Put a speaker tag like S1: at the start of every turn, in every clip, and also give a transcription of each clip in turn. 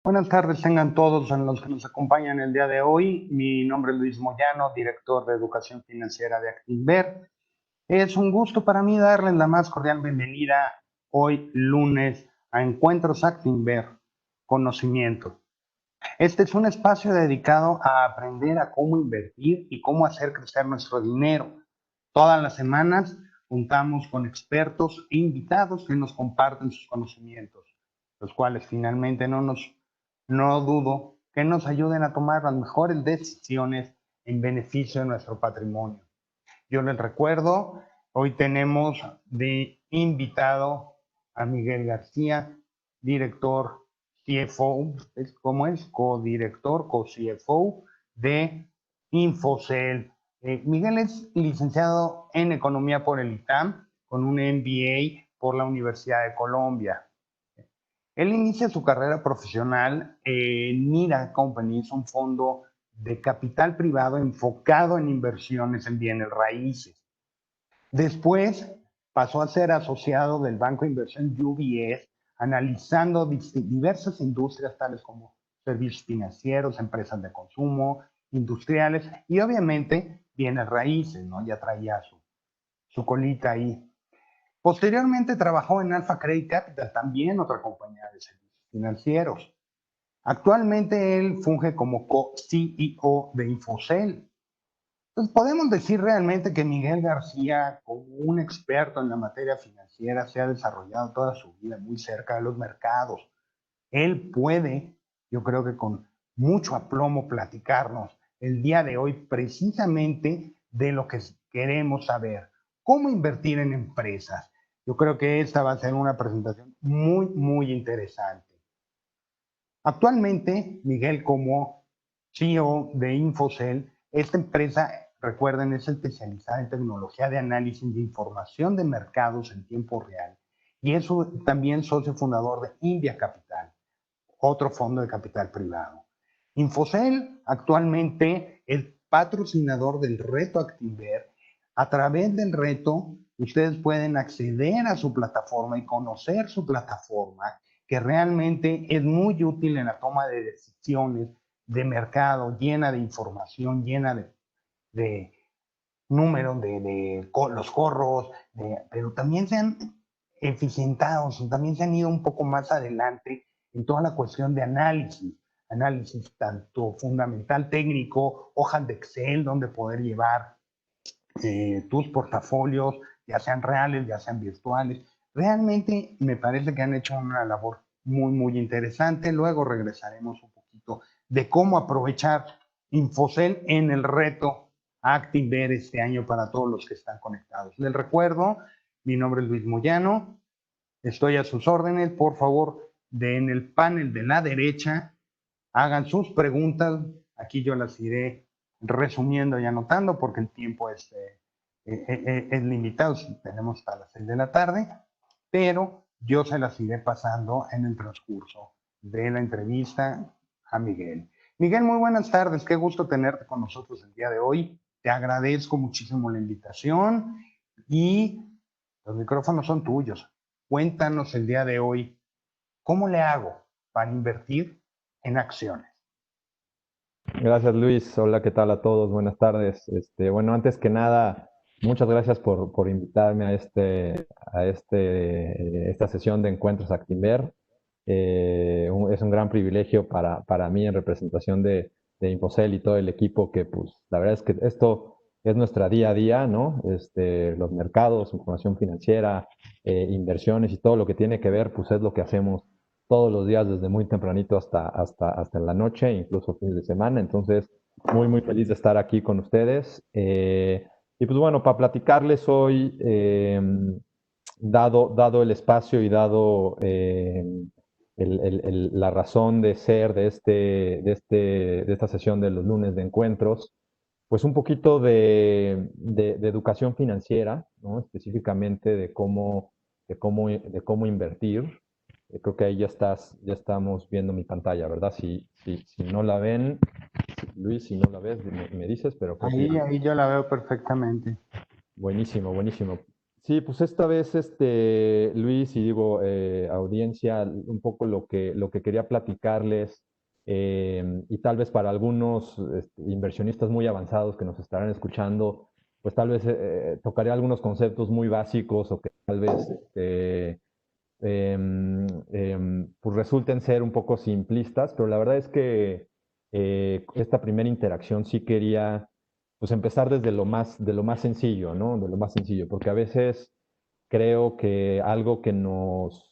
S1: Buenas tardes, tengan todos a los que nos acompañan el día de hoy. Mi nombre es Luis Moyano, director de Educación Financiera de Actinver. Es un gusto para mí darles la más cordial bienvenida hoy lunes a Encuentros Actinver, Conocimiento. Este es un espacio dedicado a aprender a cómo invertir y cómo hacer crecer nuestro dinero. Todas las semanas juntamos con expertos e invitados que nos comparten sus conocimientos, los cuales finalmente no dudo que nos ayuden a tomar las mejores decisiones en beneficio de nuestro patrimonio. Yo les recuerdo, hoy tenemos de invitado a Miguel García, director CFO, ¿cómo es? Codirector, co-CFO de Infocel. Miguel es licenciado en Economía por el ITAM, con un MBA por la Universidad de Colombia. Él inicia su carrera profesional en Mira Companies, un fondo de capital privado enfocado en inversiones en bienes raíces. Después pasó a ser asociado del Banco de Inversión UBS, analizando diversas industrias tales como servicios financieros, empresas de consumo, industriales y obviamente bienes raíces, ¿no? Ya traía su colita ahí. Posteriormente trabajó en Alpha Credit Capital, también otra compañía de servicios financieros. Actualmente él funge como co-CEO de Infocel. Entonces podemos decir realmente que Miguel García, como un experto en la materia financiera, se ha desarrollado toda su vida muy cerca de los mercados. Él puede, yo creo que con mucho aplomo, platicarnos el día de hoy precisamente de lo que queremos saber, cómo invertir en empresas. Yo creo que esta va a ser una presentación muy interesante. Actualmente, Miguel, como CEO de Infocel, esta empresa, recuerden, es especializada en tecnología de análisis de información de mercados en tiempo real y es también socio fundador de India Capital, otro fondo de capital privado. Infocel actualmente es patrocinador del reto Actinver. A través del reto, ustedes pueden acceder a su plataforma y conocer su plataforma, que realmente es muy útil en la toma de decisiones de mercado, llena de información, llena de números, de los corros, pero también se han eficientado, también se han ido un poco más adelante en toda la cuestión de análisis tanto fundamental, técnico, hojas de Excel donde poder llevar tus portafolios, ya sean reales, ya sean virtuales. Realmente me parece que han hecho una labor muy interesante. Luego regresaremos un poquito de cómo aprovechar Infocel en el reto Actinver este año para todos los que están conectados. Les recuerdo, mi nombre es Luis Moyano, estoy a sus órdenes. Por favor, en el panel de la derecha, hagan sus preguntas. Aquí yo las iré resumiendo y anotando porque el tiempo es limitado. Tenemos hasta las 6 de la tarde, pero yo se las iré pasando en el transcurso de la entrevista a Miguel. Miguel, muy buenas tardes. Qué gusto tenerte con nosotros el día de hoy. Te agradezco muchísimo la invitación y los micrófonos son tuyos. Cuéntanos el día de hoy, ¿cómo le hago para invertir en acciones?
S2: Gracias, Luis. Hola, ¿qué tal a todos? Buenas tardes. Bueno, antes que nada, muchas gracias por invitarme a esta sesión de Encuentros Actinver. Es un gran privilegio para mí en representación de Infocel y todo el equipo que, pues, la verdad es que esto es nuestra día a día, ¿no? Los mercados, información financiera, inversiones y todo lo que tiene que ver, pues es lo que hacemos todos los días desde muy tempranito hasta la noche, incluso fines de semana. Entonces, muy feliz de estar aquí con ustedes. Y pues bueno, para platicarles hoy, dado el espacio y dado la razón de ser de esta sesión de los lunes de encuentros, pues un poquito de educación financiera, ¿no? Específicamente de cómo invertir. Creo que ahí ya estamos viendo mi pantalla, ¿verdad? Si no la ven, Luis, si no la ves, me dices, pero creo que
S1: Ahí yo la veo perfectamente.
S2: buenísimo. Sí, pues esta vez, Luis, y digo, audiencia, un poco lo que quería platicarles, y tal vez para algunos inversionistas muy avanzados que nos estarán escuchando, pues tal vez tocaré algunos conceptos muy básicos o que tal vez pues resulten ser un poco simplistas, pero la verdad es que esta primera interacción sí quería pues empezar desde de lo más sencillo, ¿no? De lo más sencillo, porque a veces creo que algo que pues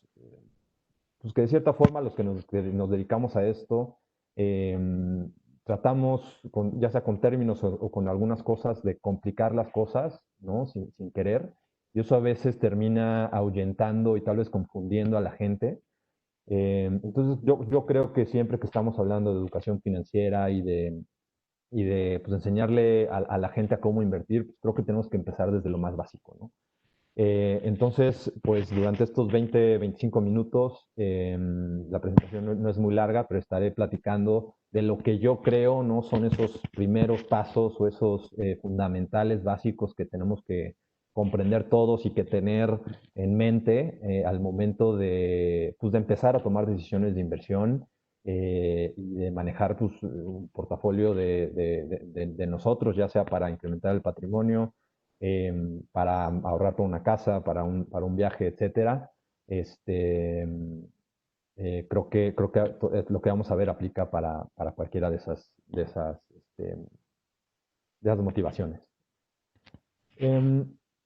S2: que de cierta forma los que nos dedicamos a esto, eh, tratamos, ya sea con términos o con algunas cosas, de complicar las cosas, ¿no? Sin querer. Y eso a veces termina ahuyentando y tal vez confundiendo a la gente. Entonces, yo creo que siempre que estamos hablando de educación financiera y de pues, enseñarle a la gente a cómo invertir, pues, creo que tenemos que empezar desde lo más básico, ¿no? Entonces, pues durante estos 20, 25 minutos, la presentación no es muy larga, pero estaré platicando de lo que yo creo no son esos primeros pasos o esos fundamentales básicos que tenemos que comprender todos y que tener en mente al momento pues, de empezar a tomar decisiones de inversión y de manejar pues, un portafolio de nosotros, ya sea para incrementar el patrimonio, para ahorrar para una casa, para un viaje, etcétera. Este, creo que lo que vamos a ver aplica para cualquiera de esas motivaciones.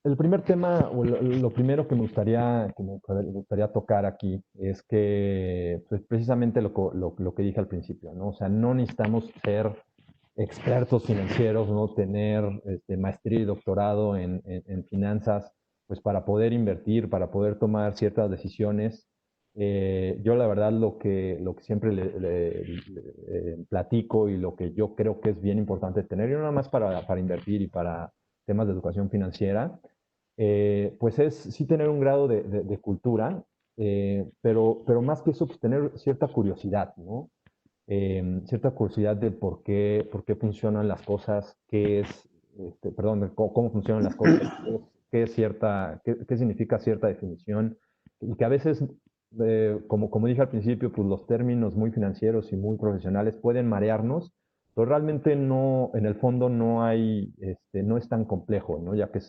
S2: El primer tema, o lo primero que me gustaría tocar aquí es que pues, precisamente lo que dije al principio, ¿no? O sea, no necesitamos ser expertos financieros, ¿no? Tener maestría y doctorado en finanzas, pues para poder invertir, para poder tomar ciertas decisiones. Yo la verdad lo que siempre platico y lo que yo creo que es bien importante tener, y no nada más para invertir y para temas de educación financiera, pues es sí tener un grado de cultura, pero más que eso, pues tener cierta curiosidad, ¿no? Cierta curiosidad de por qué funcionan las cosas, perdón, de cómo funcionan las cosas, qué significa cierta definición, y que a veces, como dije al principio, pues los términos muy financieros y muy profesionales pueden marearnos, pero realmente no, en el fondo no hay, no es tan complejo, ¿no? Ya que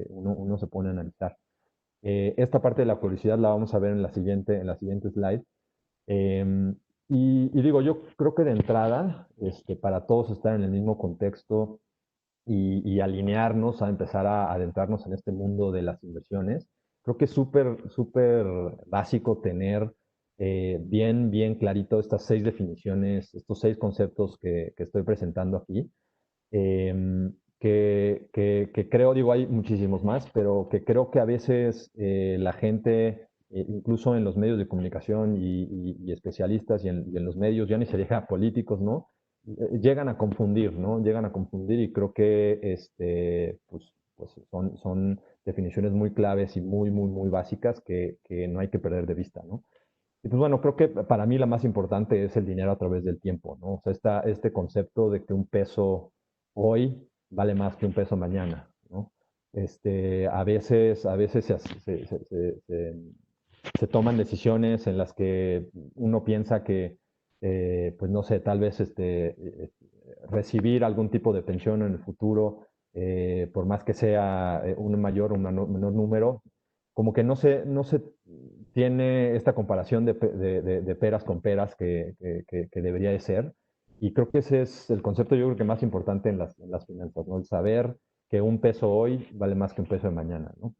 S2: uno se pone a analizar. Esta parte de la curiosidad la vamos a ver en la siguiente slide. Em, y digo, yo creo que de entrada, para todos estar en el mismo contexto y alinearnos a empezar a adentrarnos en este mundo de las inversiones, creo que es súper básico tener bien clarito estas 6 definiciones, estos 6 conceptos que estoy presentando aquí, que creo, digo, hay muchísimos más, pero que creo que a veces la gente, incluso en los medios de comunicación y especialistas y en los medios, ya ni se diga políticos, ¿no? Llegan a confundir, ¿no? Llegan a confundir y creo que pues son definiciones muy claves y muy básicas que no hay que perder de vista, ¿no? Y pues bueno, creo que para mí la más importante es el dinero a través del tiempo, ¿no? O sea, este concepto de que un peso hoy vale más que un peso mañana, ¿no? A veces se toman decisiones en las que uno piensa que, pues no sé, tal vez recibir algún tipo de pensión en el futuro, por más que sea un mayor o un menor número, como que no se tiene esta comparación de peras con peras que debería de ser. Y creo que ese es el concepto, yo creo que más importante en las finanzas, ¿no? El saber que un peso hoy vale más que un peso de mañana, ¿no?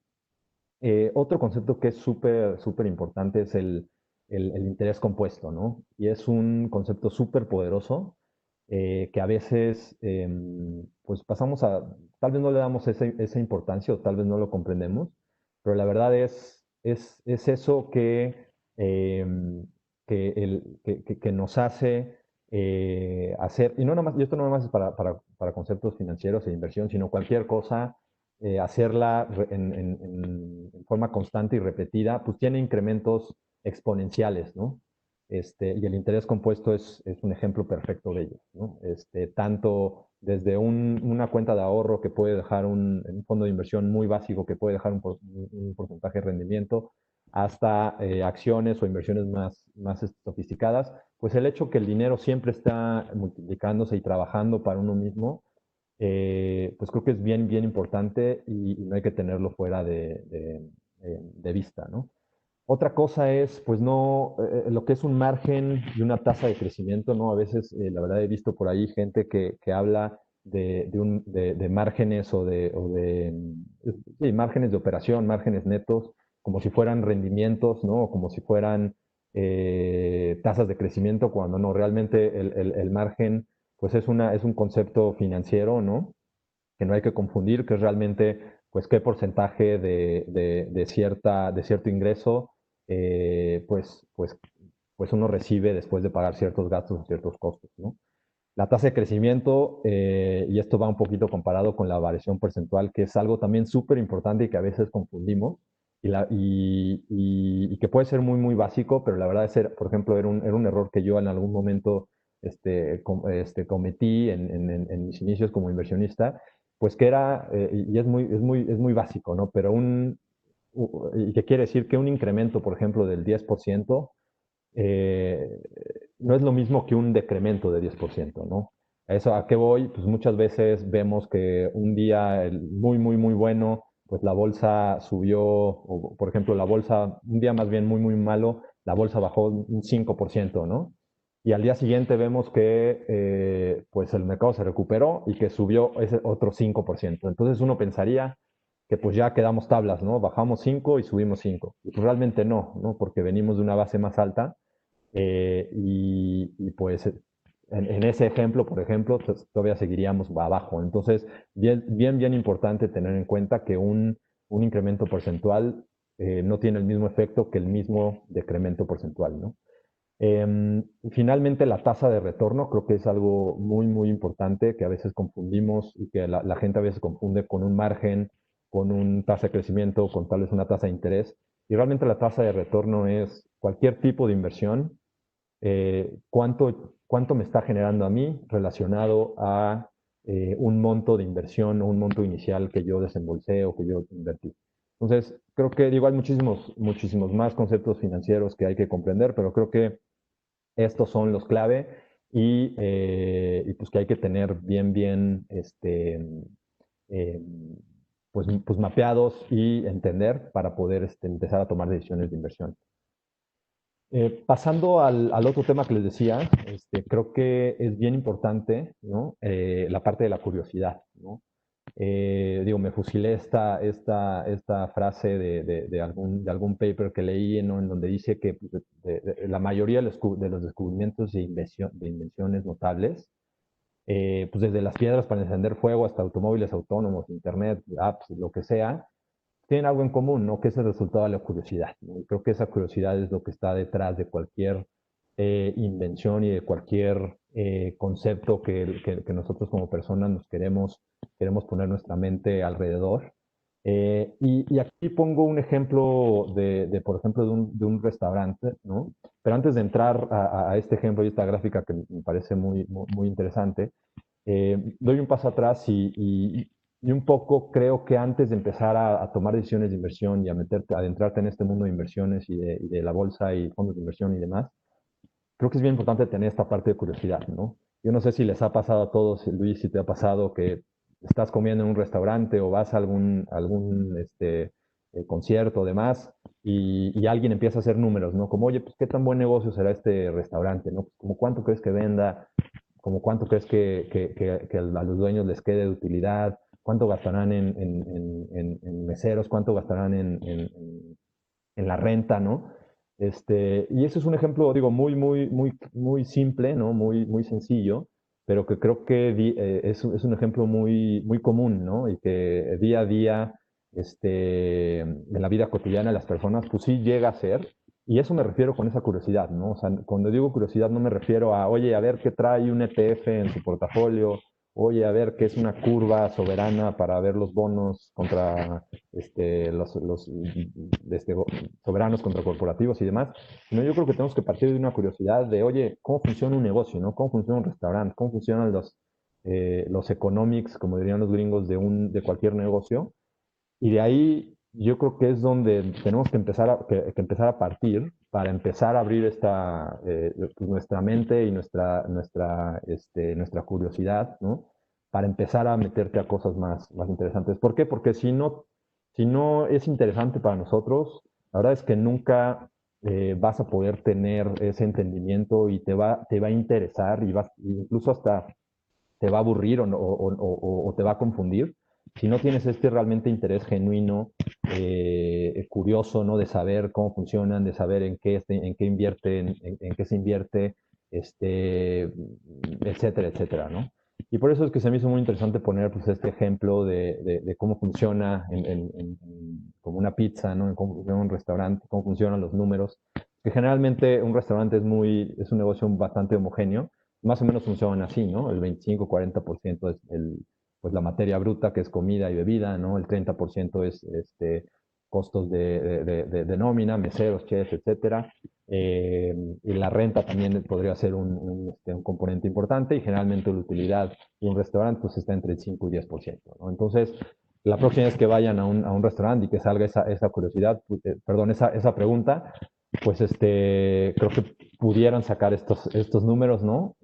S2: Otro concepto que es súper importante es el interés compuesto, ¿no? Y es un concepto súper poderoso que a veces, pues pasamos tal vez no le damos esa importancia o tal vez no lo comprendemos, pero la verdad es eso em, que nos hace hacer, y no nada más, y esto no nada más es para conceptos financieros e inversión, sino cualquier cosa hacerla en forma constante y repetida, pues tiene incrementos exponenciales, ¿no? y el interés compuesto es un ejemplo perfecto de ello, ¿no? Tanto desde una cuenta de ahorro que puede dejar un fondo de inversión muy básico que puede dejar un porcentaje de rendimiento, hasta acciones o inversiones más sofisticadas, pues el hecho que el dinero siempre está multiplicándose y trabajando para uno mismo, pues creo que es bien, bien importante y no hay que tenerlo fuera de vista, ¿no? Otra cosa es, pues no, lo que es un margen y una tasa de crecimiento, ¿no? A veces, la verdad, he visto por ahí gente que habla de márgenes sí, márgenes de operación, márgenes netos, como si fueran rendimientos, ¿no? O como si fueran tasas de crecimiento, cuando no, realmente el margen, pues es un concepto financiero, ¿no? Que no hay que confundir, que es realmente, pues, qué porcentaje de cierto ingreso, eh, pues, pues, pues uno recibe después de pagar ciertos gastos o ciertos costos, ¿no? La tasa de crecimiento, y esto va un poquito comparado con la variación porcentual, que es algo también súper importante y que a veces confundimos, y que puede ser muy, muy básico, pero la verdad es, por ejemplo, era un error que yo en algún momento cometí en mis inicios como inversionista, pues que era, y es muy básico, ¿no? Pero y que quiere decir que un incremento, por ejemplo, del 10%, eh, no es lo mismo que un decremento de 10%, ¿no? ¿A eso a qué voy? Pues muchas veces vemos que un día muy, muy, muy bueno, pues la bolsa subió, o por ejemplo la bolsa, un día más bien muy, muy malo, la bolsa bajó un 5%, ¿no? Y al día siguiente vemos que pues el mercado se recuperó y que subió ese otro 5%. Entonces uno pensaría que pues ya quedamos tablas, ¿no? Bajamos 5 y subimos 5. Y pues realmente no, ¿no? Porque venimos de una base más alta, pues en ese ejemplo, por ejemplo, todavía seguiríamos abajo. Entonces, bien, bien, bien importante tener en cuenta que un incremento porcentual no tiene el mismo efecto que el mismo decremento porcentual, ¿no? Finalmente, la tasa de retorno creo que es algo muy, muy importante que a veces confundimos y que la gente a veces confunde con un margen, con una tasa de crecimiento, con tal vez una tasa de interés. Y realmente la tasa de retorno es cualquier tipo de inversión, cuánto me está generando a mí relacionado a un monto de inversión o un monto inicial que yo desembolsé o que yo invertí. Entonces, creo que digo, hay muchísimos, muchísimos más conceptos financieros que hay que comprender, pero creo que estos son los clave y pues que hay que tener bien, bien, eh, pues mapeados y entender para poder empezar a tomar decisiones de inversión. Pasando al otro tema que les decía, creo que es bien importante, ¿no? La parte de la curiosidad, ¿no? Digo, me fusilé esta frase de algún paper que leí, ¿no? En donde dice que pues, la mayoría de los descubrimientos de invenciones notables, pues desde las piedras para encender fuego hasta automóviles autónomos, internet, apps, lo que sea, tienen algo en común, ¿no? Que es el resultado de la curiosidad, ¿no? Y creo que esa curiosidad es lo que está detrás de cualquier invención y de cualquier concepto que nosotros como personas queremos poner nuestra mente alrededor. Y aquí pongo un ejemplo por ejemplo, de un restaurante, ¿no? Pero antes de entrar a este ejemplo y esta gráfica que me parece muy, muy, muy interesante, doy un paso atrás y un poco creo que antes de empezar a tomar decisiones de inversión y a adentrarte en este mundo de inversiones y de la bolsa y fondos de inversión y demás, creo que es bien importante tener esta parte de curiosidad, ¿no? Yo no sé si les ha pasado a todos, Luis, si te ha pasado que estás comiendo en un restaurante o vas a algún concierto o demás y alguien empieza a hacer números, ¿no? Como, oye, pues qué tan buen negocio será este restaurante, ¿no? Como cuánto crees que venda, como cuánto crees que a los dueños les quede de utilidad, cuánto gastarán en meseros, cuánto gastarán en la renta, ¿no? Y ese es un ejemplo, digo, muy, muy, muy, muy simple, ¿no? Muy, muy sencillo, pero que creo que es un ejemplo muy, muy común, ¿no? Y que día a día, en la vida cotidiana de las personas, pues sí llega a ser. Y eso me refiero con esa curiosidad, ¿no? O sea, cuando digo curiosidad no me refiero a, oye, a ver qué trae un ETF en su portafolio, oye, a ver qué es una curva soberana para ver los bonos contra este, soberanos contra corporativos y demás, sino yo creo que tenemos que partir de una curiosidad de, oye, ¿cómo funciona un negocio, no? ¿Cómo funciona un restaurante? ¿Cómo funcionan los economics, como dirían los gringos, de cualquier negocio? Y de ahí yo creo que es donde tenemos que empezar a partir para empezar a abrir pues nuestra mente y nuestra curiosidad, ¿no? Para empezar a meterte a cosas más interesantes. ¿Por qué? Porque si no es interesante para nosotros, la verdad es que nunca vas a poder tener ese entendimiento y te va a interesar y incluso hasta te va a aburrir o te va a confundir. Si no tienes este realmente interés genuino, curioso, ¿no? De saber cómo funcionan, de saber en qué invierten, en qué se invierte, etcétera, etcétera, ¿no? Y por eso es que se me hizo muy interesante poner pues, este ejemplo de cómo funciona como una pizza, ¿no? En cómo funciona un restaurante, cómo funcionan los números. Que generalmente un restaurante es un negocio bastante homogéneo, más o menos funcionan así, ¿no? El 25-40% es pues la materia bruta, que es comida y bebida, ¿no? El 30% es costos de nómina, meseros, chefs, etcétera. Y la renta también podría ser un componente importante y generalmente la utilidad de un restaurante pues está entre el 5 y 10%, ¿no? Entonces, la próxima vez que vayan a un restaurante y que salga esa curiosidad, perdón, esa pregunta, pues creo que pudieran sacar estos números, ¿no?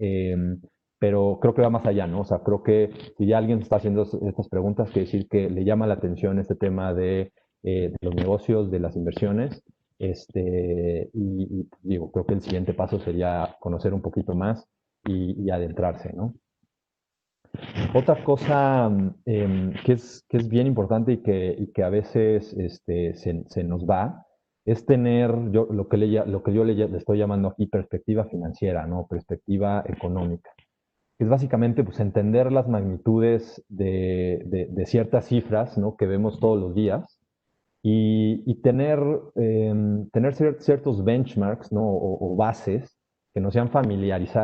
S2: Pero creo que va más allá, ¿no? O sea, creo que si ya alguien está haciendo estas preguntas, quiere decir que le llama la atención este tema de los negocios, de las inversiones, digo, creo que el siguiente paso sería conocer un poquito más y adentrarse, ¿no? Otra cosa que es bien importante y que a veces se nos va es tener lo que yo le estoy llamando aquí perspectiva financiera, ¿no? Perspectiva económica. Es básicamente pues, entender las magnitudes de ciertas cifras, ¿no? Que vemos todos los días y tener ciertos benchmarks, ¿no? O bases que nos sean familiares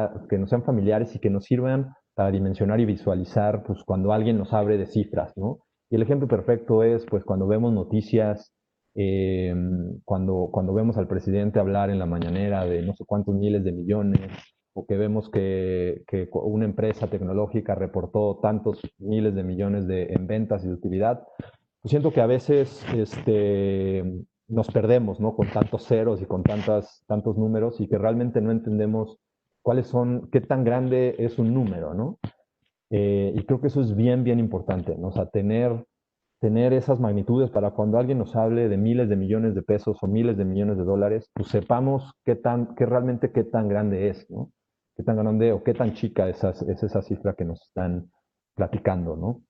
S2: y que nos sirvan para dimensionar y visualizar pues, cuando alguien nos abre de cifras, ¿no? Y el ejemplo perfecto es pues, cuando vemos noticias, eh, cuando vemos al presidente hablar en la mañanera de no sé cuántos miles de millones, o que vemos que una empresa tecnológica reportó tantos miles de millones en ventas y de utilidad. Siento que a veces nos perdemos, ¿no? Con tantos ceros y con tantos números y que realmente no entendemos qué tan grande es un número, ¿no? Y creo que eso es bien importante, ¿no? O sea, tener esas magnitudes para cuando alguien nos hable de miles de millones de pesos o miles de millones de dólares, pues sepamos realmente qué tan grande es, ¿no? Qué tan grande o qué tan chica es esa cifra que nos están platicando, ¿no?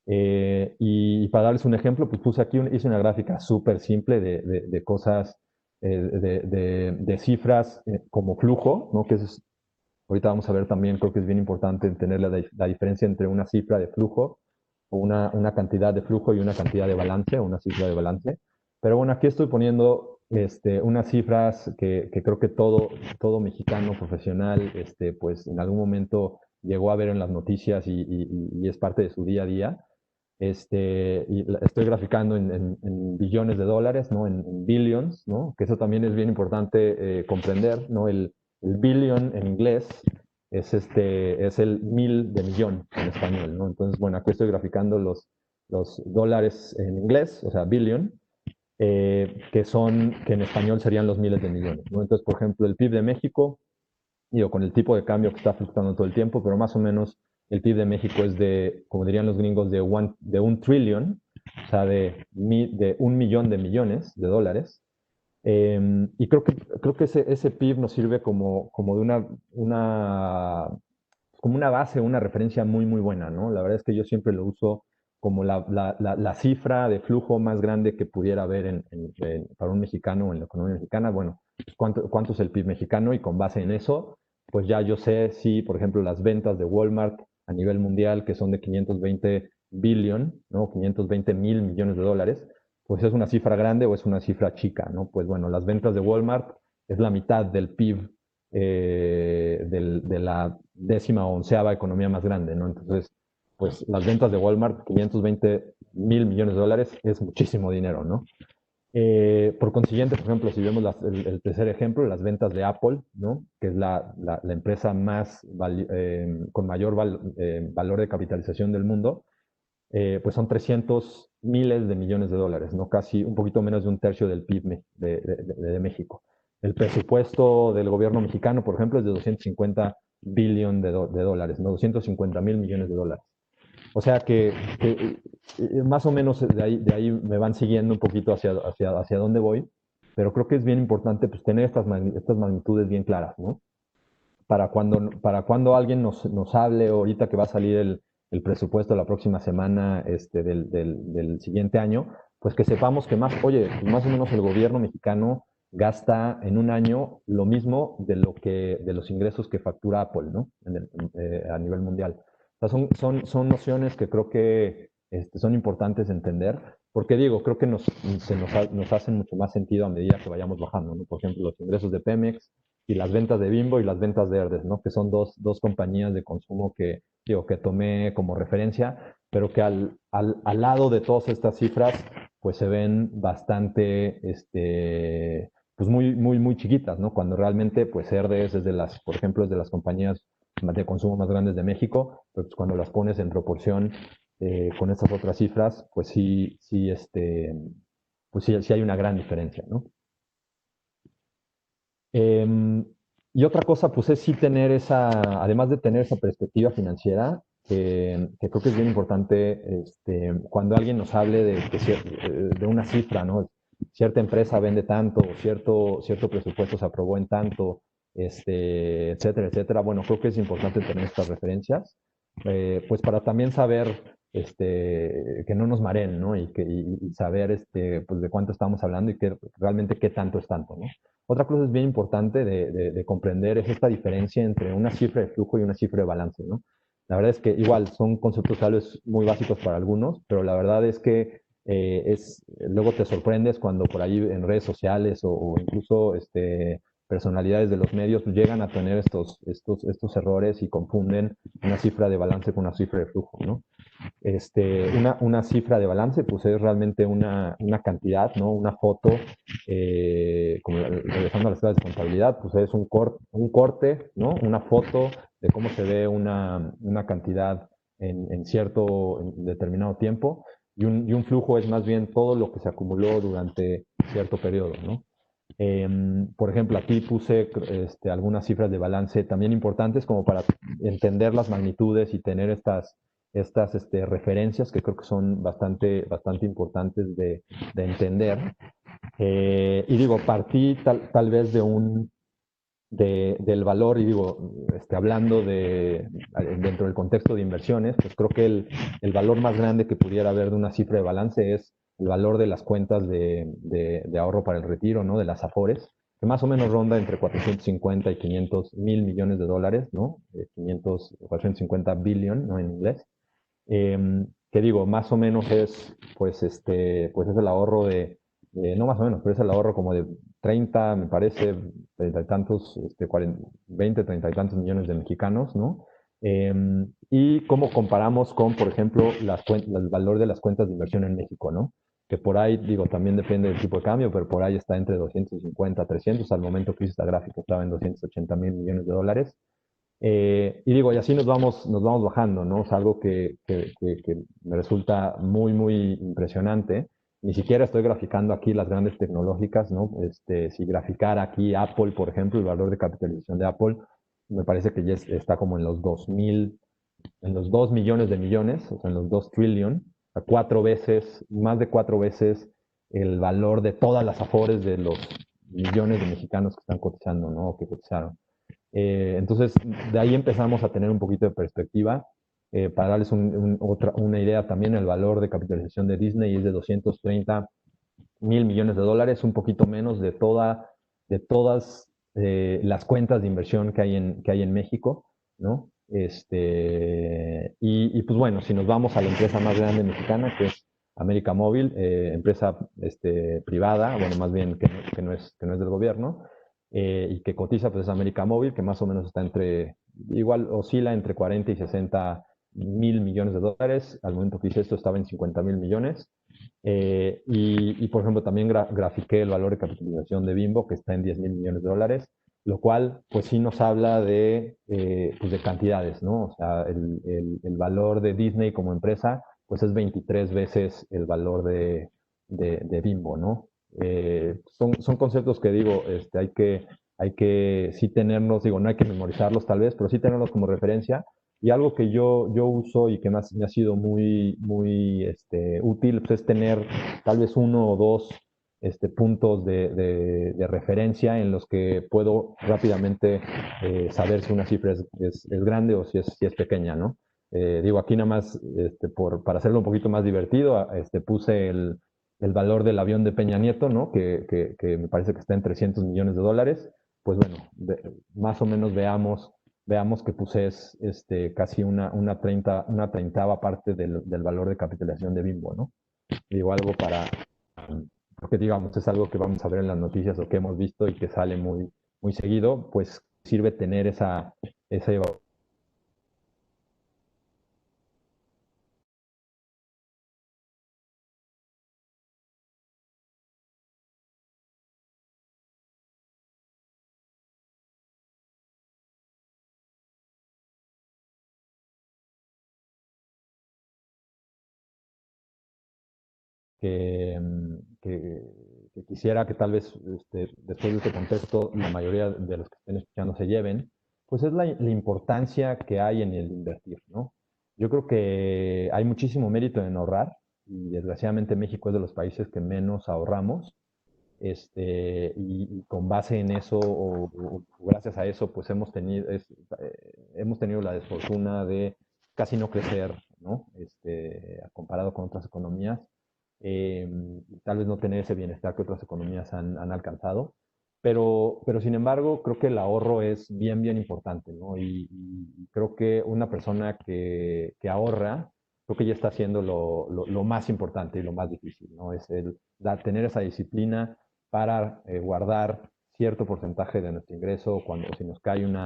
S2: Y para darles un ejemplo, pues puse aquí, hice una gráfica súper simple de cosas, de cifras como flujo, ¿no? Ahorita vamos a ver también, creo que es bien importante tener la diferencia entre una cifra de flujo o una cantidad de flujo y una cantidad de balance, o una cifra de balance. Pero bueno, aquí estoy poniendo unas cifras que creo que todo mexicano profesional, pues en algún momento llegó a ver en las noticias y es parte de su día a día. Y estoy graficando en billones de dólares, ¿no? En billions, ¿no? Que eso también es bien importante comprender, ¿no? El billion en inglés es el mil de millón en español, ¿no? Entonces, bueno, aquí estoy graficando los dólares en inglés, o sea, billion, que en español serían los miles de millones, ¿no? Entonces, por ejemplo, el PIB de México, digo, con el tipo de cambio que está fluctuando todo el tiempo, pero más o menos el PIB de México es como dirían los gringos, de un trillón, o sea, de 1 millón de millones de dólares. Y creo que ese PIB nos sirve como de como una base, una referencia muy buena, ¿no? La verdad es que yo siempre lo uso como la cifra de flujo más grande que pudiera haber para un mexicano en la economía mexicana. Bueno, pues, ¿cuánto es el PIB mexicano? Y con base en eso, pues ya yo sé si, por ejemplo, las ventas de Walmart a nivel mundial, que son de 520 billion, ¿no? 520 mil millones de dólares, pues es una cifra grande o es una cifra chica, ¿no? Pues bueno, las ventas de Walmart es la mitad del PIB de la 10ª o 11ª economía más grande, ¿no? Entonces, pues las ventas de Walmart, 520 mil millones de dólares, es muchísimo dinero, ¿no? Por consiguiente, por ejemplo, si vemos el tercer ejemplo, las ventas de Apple, ¿no? Que es la empresa con mayor valor de capitalización del mundo, pues son 300 miles de millones de dólares, ¿no? Casi un poquito menos de un tercio del PIB de México. El presupuesto del gobierno mexicano, por ejemplo, es de 250 billones de dólares, ¿no? 250 mil millones de dólares. O sea que más o menos de ahí me van siguiendo un poquito hacia dónde voy, pero creo que es bien importante pues, tener estas magnitudes bien claras, ¿no? Para cuando alguien nos hable, ahorita que va a salir el presupuesto la próxima semana del siguiente año, pues que sepamos que oye, pues más o menos el gobierno mexicano gasta en un año lo mismo de los ingresos que factura Apple, ¿no? A nivel mundial. O sea, son nociones que creo que son importantes de entender, porque digo, creo que nos hacen mucho más sentido a medida que vayamos bajando, ¿no? Por ejemplo, los ingresos de Pemex, y las ventas de Bimbo y las ventas de Herdes, ¿no? Que son dos compañías de consumo que tomé como referencia, pero que al lado de todas estas cifras, pues se ven bastante, pues muy, muy, muy chiquitas, ¿no? Cuando realmente, pues Herdes por ejemplo, es de las compañías de consumo más grandes de México, pero pues cuando las pones en proporción con estas otras cifras, pues sí hay una gran diferencia, ¿no? Y otra cosa, pues es sí tener además de tener esa perspectiva financiera, que creo que es bien importante cuando alguien nos hable de una cifra, ¿no? Cierta empresa vende tanto, cierto presupuesto se aprobó en tanto, etcétera, etcétera. Bueno, creo que es importante tener estas referencias, pues para también saber que no nos mareen, ¿no? Y saber pues de cuánto estamos hablando y que realmente qué tanto es tanto, ¿no? Otra cosa es bien importante de comprender es esta diferencia entre una cifra de flujo y una cifra de balance, ¿no? La verdad es que igual son conceptos tal vez muy básicos para algunos, pero la verdad es que luego te sorprendes cuando por ahí en redes sociales o incluso personalidades de los medios llegan a tener estos errores y confunden una cifra de balance con una cifra de flujo, ¿no? Una cifra de balance, pues es realmente una cantidad, ¿no? Una foto, como regresando a las clases de contabilidad, pues es un corte, ¿no? Una foto de cómo se ve una cantidad en determinado tiempo, y un flujo es más bien todo lo que se acumuló durante cierto periodo, ¿no? Por ejemplo, aquí puse algunas cifras de balance también importantes como para entender las magnitudes y tener estas referencias que creo que son bastante, bastante importantes de entender. Y digo, partí tal vez del valor, y digo, hablando dentro del contexto de inversiones, pues creo que el valor más grande que pudiera haber de una cifra de balance es el valor de las cuentas de ahorro para el retiro, ¿no? De las AFORES, que más o menos ronda entre 450 y 500 mil millones de dólares, ¿no? 450 billion, ¿no? En inglés. Que digo, más o menos pues es el ahorro no más o menos, pero es el ahorro como de 30, me parece, 30 y tantos, 20, 30 y tantos millones de mexicanos, ¿no? Y cómo comparamos con, por ejemplo, el valor de las cuentas de inversión en México, ¿no? Que por ahí, digo, también depende del tipo de cambio, pero por ahí está entre 250 a 300, al momento que hice esta gráfica estaba en 280 mil millones de dólares. Y digo, y así nos vamos bajando, ¿no? Es algo que me resulta muy, muy impresionante. Ni siquiera estoy graficando aquí las grandes tecnológicas, ¿no? Si graficara aquí Apple, por ejemplo, el valor de capitalización de Apple, me parece que ya está como en los 2 millones de millones, o sea, en los 2 trillion, a más de 4 veces el valor de todas las afores de los millones de mexicanos que están cotizando, ¿no? O que cotizaron. Entonces, de ahí empezamos a tener un poquito de perspectiva. Para darles una idea también, el valor de capitalización de Disney es de 230 mil millones de dólares, un poquito menos de todas las cuentas de inversión que hay en México, ¿no? Pues bueno, si nos vamos a la empresa más grande mexicana, que es América Móvil, empresa privada, bueno, más bien que no es del gobierno, y que cotiza, pues es América Móvil, que más o menos está igual oscila entre 40 y 60 1,000 millones de dólares. Al momento que hice esto estaba en 50,000 millones. Por ejemplo, también grafiqué el valor de capitalización de Bimbo, que está en 10,000 millones de dólares, lo cual pues sí nos habla pues de cantidades, ¿no? O sea, el valor de Disney como empresa pues es 23 veces el valor de Bimbo, ¿no? Son conceptos que digo, hay que sí tenerlos, digo, no hay que memorizarlos tal vez, pero sí tenerlos como referencia. Y algo que yo uso y que me ha sido muy útil pues es tener tal vez uno o dos puntos de referencia en los que puedo rápidamente saber si una cifra es grande o si es pequeña, ¿no? Digo, aquí nada más, para hacerlo un poquito más divertido, puse el valor del avión de Peña Nieto, ¿no? Que me parece que está en 300 millones de dólares. Pues bueno, más o menos veamos que puse casi una treintava parte del valor de capitalización de Bimbo, ¿no? Digo, algo porque digamos, es algo que vamos a ver en las noticias o que hemos visto y que sale muy seguido, pues sirve tener esa que, que quisiera que tal vez después de este contexto la mayoría de los que estén escuchando se lleven, pues es la importancia que hay en el invertir, ¿no? Yo creo que hay muchísimo mérito en ahorrar y desgraciadamente México es de los países que menos ahorramos. Y con base en eso o gracias a eso pues hemos tenido la desfortuna de casi no crecer, ¿no? Comparado con otras economías, eh, tal vez no tener ese bienestar que otras economías han alcanzado, pero sin embargo creo que el ahorro es bien importante, ¿no? Y creo que una persona que ahorra, creo que ya está haciendo lo más importante y lo más difícil, ¿no? Es tener esa disciplina para guardar cierto porcentaje de nuestro ingreso, cuando si nos cae un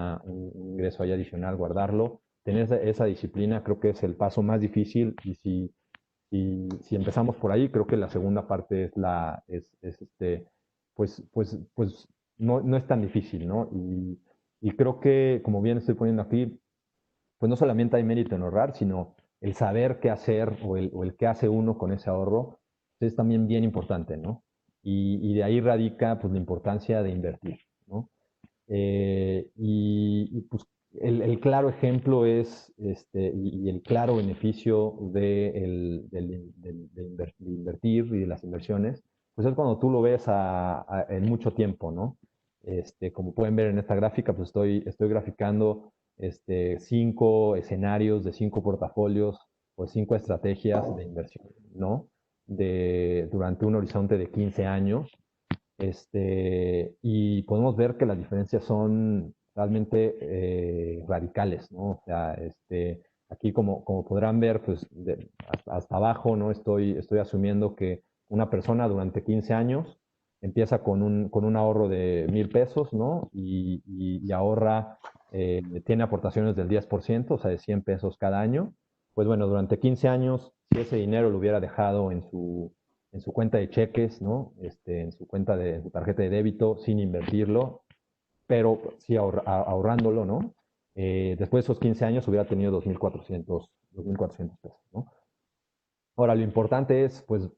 S2: ingreso ahí adicional, guardarlo. Tener esa disciplina creo que es el paso más difícil y si empezamos por ahí, creo que la segunda parte pues no es tan difícil, ¿no? Y creo que, como bien estoy poniendo aquí, pues no solamente hay mérito en ahorrar, sino el saber qué hacer o el qué hace uno con ese ahorro es también bien importante, ¿no? De ahí radica pues la importancia de invertir, ¿no? Pues el claro ejemplo y el claro beneficio de invertir y de las inversiones, pues es cuando tú lo ves en mucho tiempo, ¿no? Como pueden ver en esta gráfica, pues estoy graficando 5 escenarios de 5 portafolios o 5 estrategias de inversión, ¿no? Durante un horizonte de 15 años. Y podemos ver que las diferencias son realmente radicales, ¿no? O sea, aquí como podrán ver, pues hasta abajo, ¿no? Estoy asumiendo que una persona durante 15 años empieza con un ahorro de 1,000 pesos, ¿no? Y ahorra, tiene aportaciones del 10%, o sea, de 100 pesos cada año. Pues bueno, durante 15 años, si ese dinero lo hubiera dejado en su cuenta de cheques, ¿no? En su cuenta de su tarjeta de débito, sin invertirlo, pero sí ahorrándolo, ¿no? Después de esos 15 años hubiera tenido 2,400 pesos, ¿no? Ahora, lo importante es, pues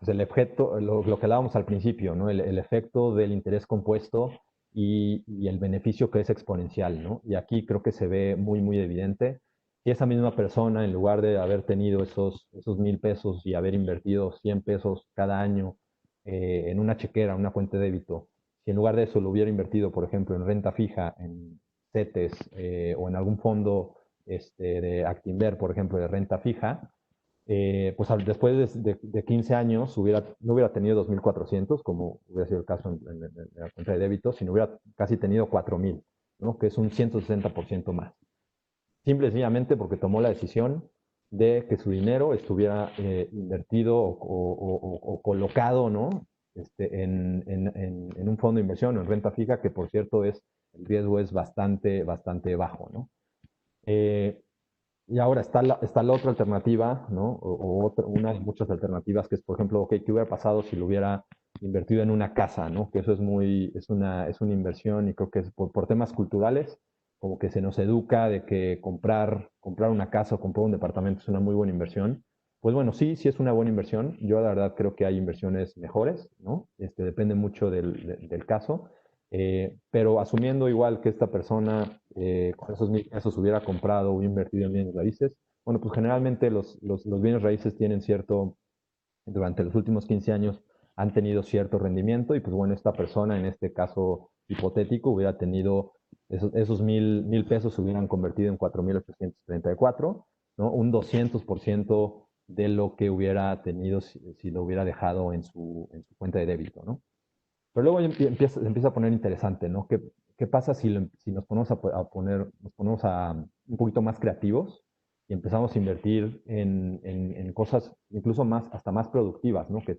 S2: el efecto, lo que hablábamos al principio, ¿no? El efecto del interés compuesto y el beneficio que es exponencial, ¿no? Y aquí creo que se ve muy evidente. Si esa misma persona, en lugar de haber tenido esos 1,000 pesos y haber invertido 100 pesos cada año en una chequera, una cuenta de débito, si en lugar de eso lo hubiera invertido, por ejemplo, en renta fija, en CETES o en algún fondo de Actinver, por ejemplo, de renta fija, pues después de 15 años no hubiera tenido 2,400, como hubiera sido el caso en la cuenta de débito, sino hubiera casi tenido 4,000, ¿no? Que es un 160% más. Simple y sencillamente porque tomó la decisión de que su dinero estuviera invertido o colocado, ¿no? En un fondo de inversión o en renta fija, que por cierto el riesgo es bastante bajo, ¿no? Y ahora está la otra alternativa, ¿no? Una de muchas alternativas que es, por ejemplo, ok, ¿qué hubiera pasado si lo hubiera invertido en una casa, ¿no? Que eso es una inversión y creo que es por temas culturales, como que se nos educa de que comprar una casa o comprar un departamento es una muy buena inversión. Pues bueno, sí, sí es una buena inversión. Yo la verdad creo que hay inversiones mejores, ¿no? Depende mucho del caso. Pero asumiendo igual que esta persona con esos 1,000 pesos hubiera comprado o invertido en bienes raíces, bueno, pues generalmente los bienes raíces tienen durante los últimos 15 años han tenido cierto rendimiento y pues bueno, esta persona en este caso hipotético hubiera tenido esos 1,000 pesos se hubieran convertido en 4,834, ¿no? Un 200% de lo que hubiera tenido si lo hubiera dejado en su cuenta de débito, ¿no? Pero luego empieza a poner interesante, ¿no? ¿Qué pasa si nos ponemos nos ponemos un poquito más creativos y empezamos a invertir en cosas incluso hasta más productivas, ¿no? Que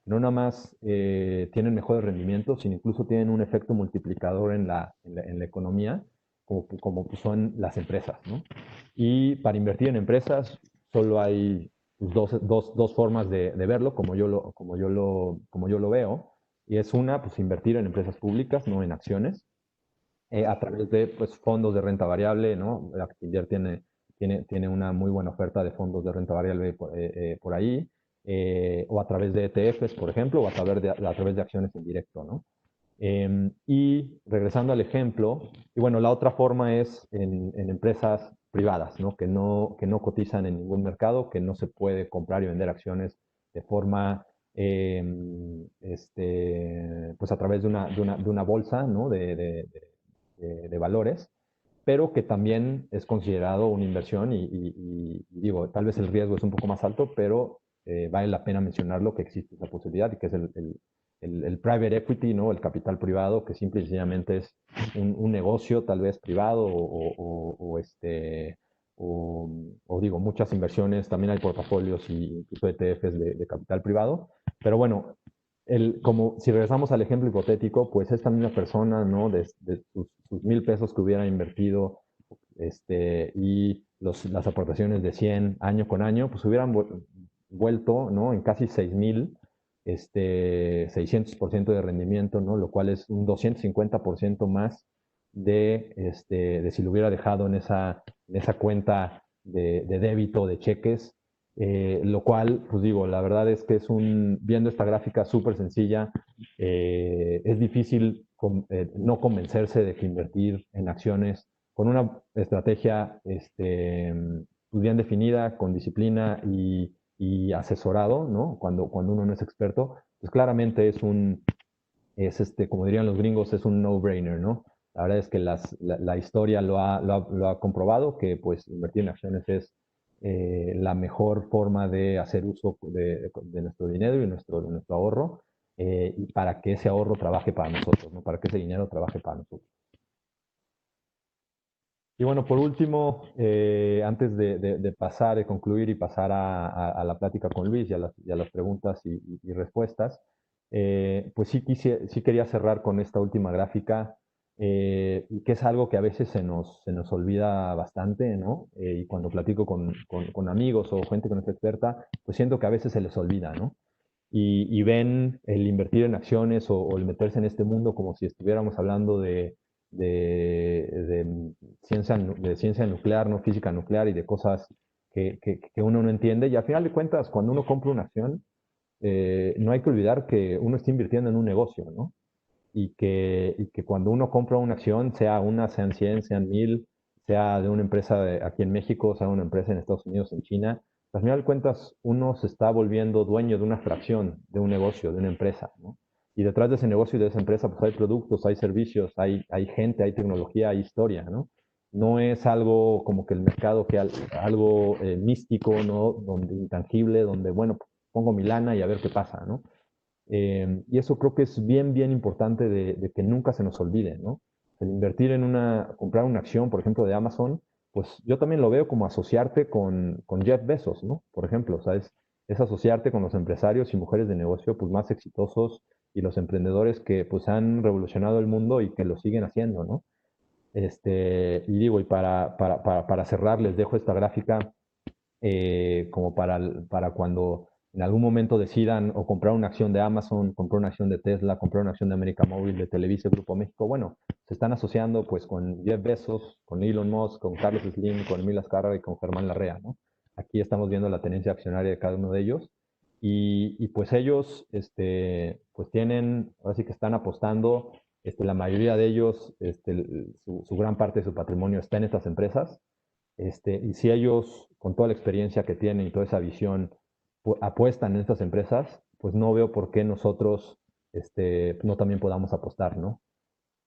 S2: no nada más tienen mejores rendimientos, sino incluso tienen un efecto multiplicador en la economía, como pues son las empresas, ¿no? Y para invertir en empresas solo hay pues, dos formas de verlo, como yo lo veo. Y es una, pues invertir en empresas públicas, no en acciones, a través de pues, fondos de renta variable, ¿no? Actinver tiene una muy buena oferta de fondos de renta variable por ahí, o a través de ETFs, por ejemplo, o a través de acciones en directo, ¿no? Y regresando al ejemplo, y bueno, la otra forma es en empresas privadas, ¿no? Que no cotizan en ningún mercado, que no se puede comprar y vender acciones de forma, pues a través de una bolsa, ¿no? De valores, pero que también es considerado una inversión y digo, tal vez el riesgo es un poco más alto, pero vale la pena mencionarlo que existe esa posibilidad y que es el private equity, ¿no? El capital privado, que simple y sencillamente es un negocio tal vez privado o digo, muchas inversiones, también hay portafolios y incluso ETFs de capital privado, pero bueno, como si regresamos al ejemplo hipotético, pues esta misma persona, ¿no? De sus 1,000 pesos que hubiera invertido y las aportaciones de 100 año con año, pues hubieran vuelto, ¿no? En casi 6,000, 600% de rendimiento, ¿no? Lo cual es un 250% más de si lo hubiera dejado en esa cuenta de débito de cheques, lo cual, pues digo, la verdad es que viendo esta gráfica súper sencilla, es difícil no convencerse de que invertir en acciones con una estrategia pues bien definida, con disciplina y asesorado, ¿no? Cuando uno no es experto, pues claramente como dirían los gringos, es un no-brainer, ¿no? La verdad es que la historia lo ha comprobado, que pues invertir en acciones es la mejor forma de hacer uso de nuestro dinero y de nuestro ahorro, y para que ese ahorro trabaje para nosotros, ¿no? Para que ese dinero trabaje para nosotros. Y bueno, por último, antes de pasar, de concluir y pasar a la plática con Luis y a las preguntas y respuestas, pues sí quería cerrar con esta última gráfica, que es algo que a veces se nos olvida bastante, ¿no? Y cuando platico con amigos o gente que no es experta, pues siento que a veces se les olvida, ¿no? Y ven el invertir en acciones o el meterse en este mundo como si estuviéramos hablando de ciencia nuclear, no física nuclear y de cosas que uno no entiende. Y al final de cuentas, cuando uno compra una acción, no hay que olvidar que uno está invirtiendo en un negocio, ¿no? Y que cuando uno compra una acción, sea una, sean 100, sean 1,000, sea de una empresa aquí en México, sea de una empresa en Estados Unidos, en China, al final de cuentas uno se está volviendo dueño de una fracción de un negocio, de una empresa, ¿no? Y detrás de ese negocio y de esa empresa, pues hay productos, hay servicios, hay gente, hay tecnología, hay historia, ¿no? No es algo como que el mercado, que algo místico, ¿no? Donde intangible, donde, bueno, pongo mi lana y a ver qué pasa, ¿no? Y eso creo que es bien, bien importante de que nunca se nos olvide, ¿no? El invertir comprar una acción, por ejemplo, de Amazon, pues yo también lo veo como asociarte con Jeff Bezos, ¿no? Por ejemplo, ¿sabes? Es asociarte con los empresarios y mujeres de negocio pues más exitosos y los emprendedores que pues han revolucionado el mundo y que lo siguen haciendo, ¿no? Y digo, y para cerrar, les dejo esta gráfica como para cuando en algún momento decidan o comprar una acción de Amazon, comprar una acción de Tesla, comprar una acción de América Móvil, de Televisa, Grupo México. Bueno, se están asociando pues con Jeff Bezos, con Elon Musk, con Carlos Slim, con Emilio Azcárraga y con Germán Larrea, ¿no? Aquí estamos viendo la tenencia accionaria de cada uno de ellos. Y pues ellos, pues tienen, ahora sí que están apostando, la mayoría de ellos, su gran parte de su patrimonio está en estas empresas. Y si ellos, con toda la experiencia que tienen y toda esa visión, apuestan en estas empresas, pues no veo por qué nosotros no también podamos apostar, ¿no?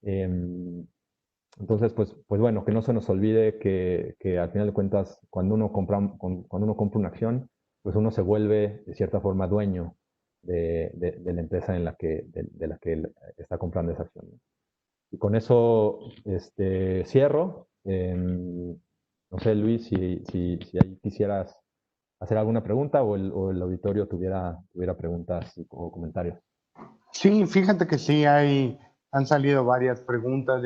S2: Entonces, pues bueno, que no se nos olvide que al final de cuentas, cuando uno compra una acción, pues uno se vuelve de cierta forma dueño de la empresa de la que él está comprando esa acción, ¿no? Y con eso cierro. No sé, Luis, si ahí quisieras hacer alguna pregunta o el auditorio tuviera preguntas o comentarios.
S1: Sí, fíjate que sí, han salido varias preguntas,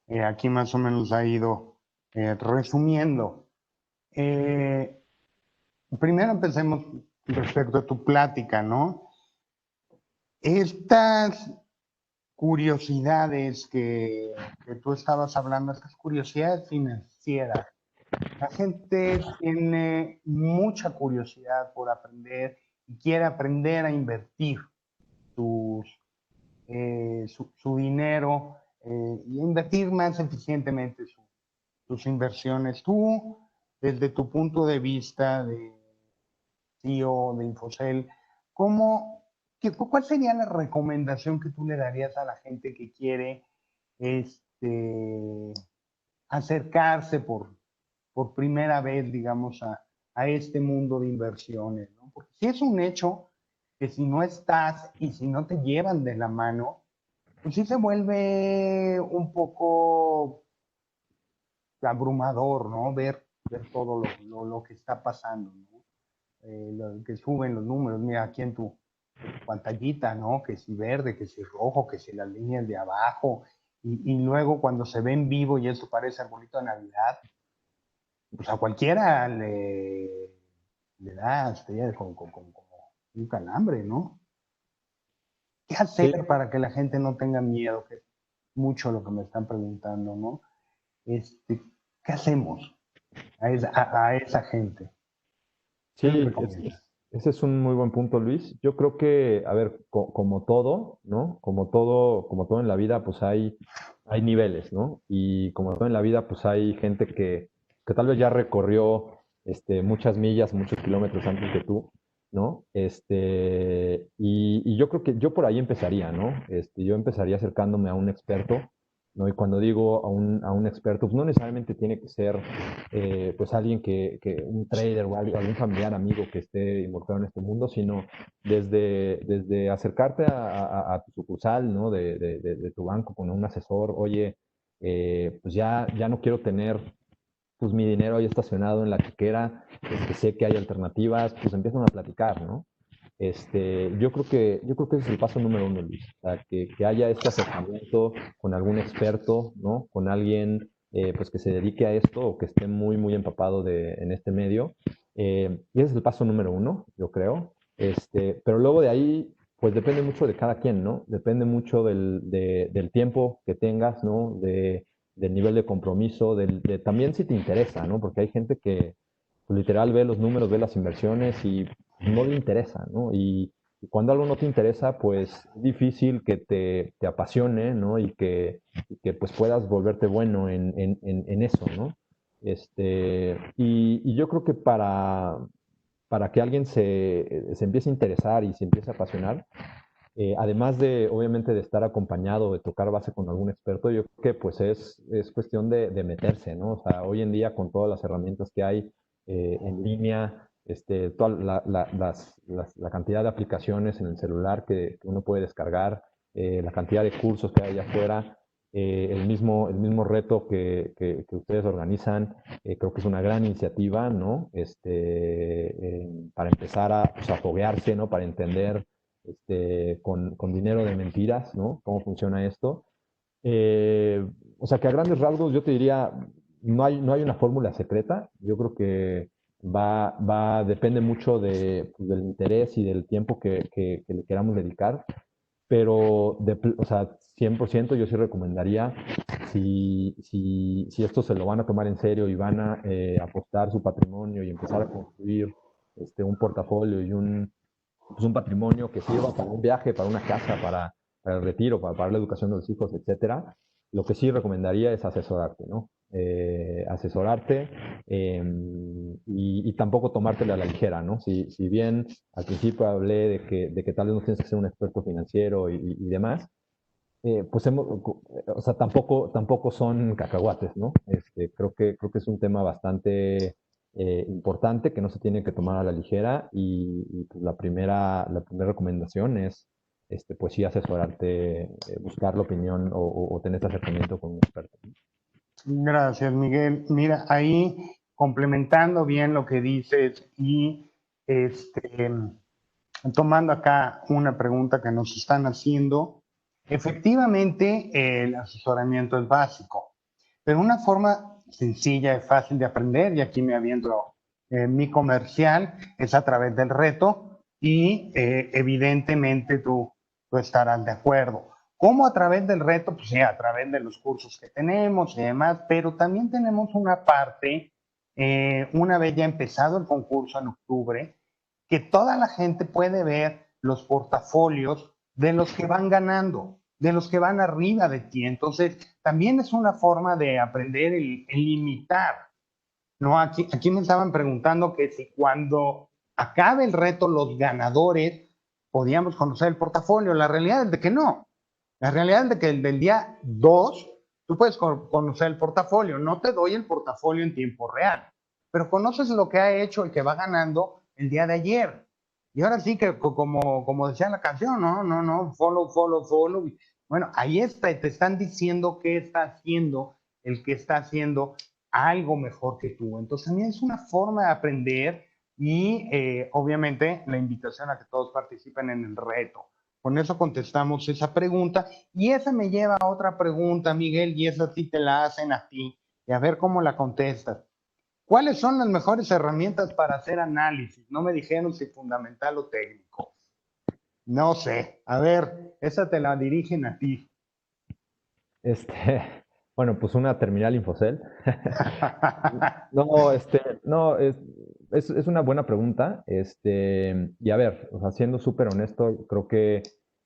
S1: ya aquí más o menos ha ido resumiendo. Primero empecemos respecto a tu plática, ¿no? Estas curiosidades que tú estabas hablando, estas curiosidades financieras, la gente tiene mucha curiosidad por aprender y quiere aprender a invertir sus, su dinero y a invertir más eficientemente sus inversiones. Tú, desde tu punto de vista de CEO de Infocel, ¿cómo, ¿cuál sería la recomendación que tú le darías a la gente que quiere acercarse por primera vez, digamos, a este mundo de inversiones, ¿no? Porque si es un hecho que si no estás y si no te llevan de la mano, pues sí se vuelve un poco abrumador, ¿no? Ver todo lo que está pasando, ¿no? Lo que suben los números, mira aquí en tu pantallita, ¿no? Que si verde, que si rojo, que si las líneas de abajo, y luego cuando se ve en vivo y eso parece arbolito de Navidad, pues a cualquiera le da como un calambre, ¿no? ¿Qué
S2: Sí,
S1: hacer para que la gente no tenga miedo? Que es mucho lo que me están preguntando, ¿no? ¿Qué hacemos a esa gente? ¿Qué les
S2: sí,
S1: recomiendas?
S2: ese es un muy buen punto, Luis. Yo creo que, a ver, como todo, ¿no? Como todo en la vida, pues hay niveles, ¿no? Y como todo en la vida, pues hay gente que tal vez ya recorrió muchas millas, muchos kilómetros antes que tú, ¿no? Y yo creo que yo por ahí empezaría, ¿no? Yo empezaría acercándome a un experto, ¿no? Y cuando digo a un experto, pues no necesariamente tiene que ser pues alguien un trader o algún familiar, amigo que esté involucrado en este mundo, sino desde acercarte a tu sucursal, ¿no? De tu banco con un asesor, oye, pues ya no quiero tener pues mi dinero ahí estacionado en la chequera, sé que hay alternativas, pues empiezan a platicar, ¿no? Yo creo que ese es el paso número uno, Luis. O sea, que haya este acercamiento con algún experto, ¿no? Con alguien pues que se dedique a esto o que esté muy, muy empapado en este medio. Y ese es el paso número uno, yo creo. Pero luego de ahí, pues depende mucho de cada quien, ¿no? Depende mucho del tiempo que tengas, ¿no? Del nivel de compromiso, también si te interesa, ¿no? Porque hay gente que pues, literal ve los números, ve las inversiones y no le interesa, ¿no? Y cuando algo no te interesa, pues es difícil que te apasione, ¿no? Y que pues puedas volverte bueno en eso, ¿no? Y yo creo que para que alguien se empiece a interesar y se empiece a apasionar, además de, obviamente, de estar acompañado, de tocar base con algún experto, yo creo que pues es cuestión de meterse, ¿no? O sea, hoy en día con todas las herramientas que hay en línea, toda la cantidad de aplicaciones en el celular que uno puede descargar, la cantidad de cursos que hay allá afuera, el mismo reto que ustedes organizan, creo que es una gran iniciativa, ¿no? Para empezar pues, a foguearse, ¿no? Para entender con dinero de mentiras, ¿no? ¿Cómo funciona esto? o sea que a grandes rasgos yo te diría, no hay una fórmula secreta. Yo creo que depende mucho pues, del interés y del tiempo que le queramos dedicar, pero o sea, 100% yo sí recomendaría, si esto se lo van a tomar en serio y van a apostar su patrimonio y empezar a construir un portafolio y pues un patrimonio que sirva para un viaje, para una casa, para el retiro, para pagar la educación de los hijos, etcétera. Lo que sí recomendaría es asesorarte, ¿no? Asesorarte y tampoco tomártela a la ligera, ¿no? Si bien al principio hablé de que tal vez no tienes que ser un experto financiero y demás, pues o sea, tampoco son cacahuates, ¿no? Creo que es un tema bastante importante que no se tiene que tomar a la ligera y pues la primera recomendación es, pues sí, asesorarte, buscar la opinión o tener este acercamiento con un experto.
S1: Gracias, Miguel. Mira, ahí complementando bien lo que dices y este, tomando acá una pregunta que nos están haciendo, efectivamente el asesoramiento es básico, pero una forma sencilla y fácil de aprender, y aquí me aviento mi comercial, es a través del reto y evidentemente tú estarás de acuerdo. ¿Cómo a través del reto? Pues sí, a través de los cursos que tenemos y demás, pero también tenemos una parte, una vez ya empezado el concurso en octubre, que toda la gente puede ver los portafolios de los que van ganando, de los que van arriba de ti. Entonces, también es una forma de aprender el imitar. ¿No? Aquí me estaban preguntando que si cuando acabe el reto los ganadores podíamos conocer el portafolio. La realidad es de que no. La realidad es de que el del día 2 tú puedes conocer el portafolio. No te doy el portafolio en tiempo real, pero conoces lo que ha hecho el que va ganando el día de ayer. Y ahora sí que, como decía la canción, no, no, no, follow, follow, follow. Bueno, ahí está, te están diciendo qué está haciendo el que está haciendo algo mejor que tú. Entonces, también es una forma de aprender y obviamente la invitación a que todos participen en el reto. Con eso contestamos esa pregunta y esa me lleva a otra pregunta, Miguel, y esa sí te la hacen a ti y a ver cómo la contestas. ¿Cuáles son las mejores herramientas para hacer análisis? No me dijeron si fundamental o técnico. No sé. A ver, esa te la dirigen a ti.
S2: Este, bueno, pues una terminal Infocel. No, no, es una buena pregunta. Y a ver, o sea, siendo súper honesto, creo que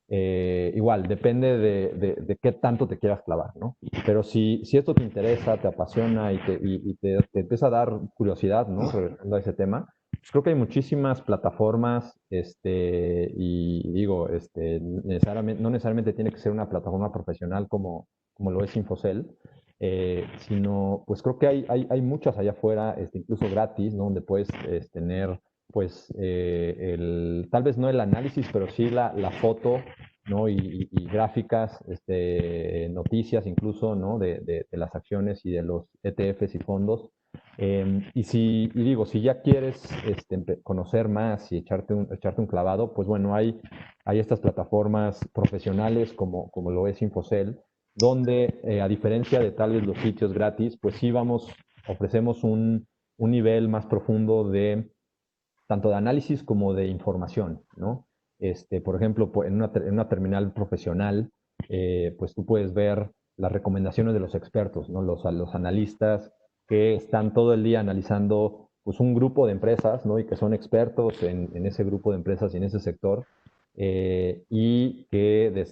S2: igual depende de qué tanto te quieras clavar, ¿no? Pero si esto te interesa, te apasiona y te empieza a dar curiosidad, ¿no? Regresando a ese tema, pues creo que hay muchísimas plataformas, y digo, no necesariamente tiene que ser una plataforma profesional como lo es Infocel, sino pues creo que hay muchas allá afuera, incluso gratis, ¿no? Donde puedes tener, pues, tal vez no el análisis, pero sí la foto, ¿no? Y gráficas, noticias incluso, ¿no? De las acciones y de los ETFs y fondos. Y digo, si ya quieres conocer más y echarte un clavado, pues bueno, hay estas plataformas profesionales como lo es Infocel, donde a diferencia de tal vez los sitios gratis, pues sí ofrecemos un nivel más profundo tanto de análisis como de información, ¿no? Por ejemplo, en una terminal profesional, pues tú puedes ver las recomendaciones de los expertos, ¿no? Los analistas que están todo el día analizando pues un grupo de empresas, ¿no? Y que son expertos en ese grupo de empresas y en ese sector, y que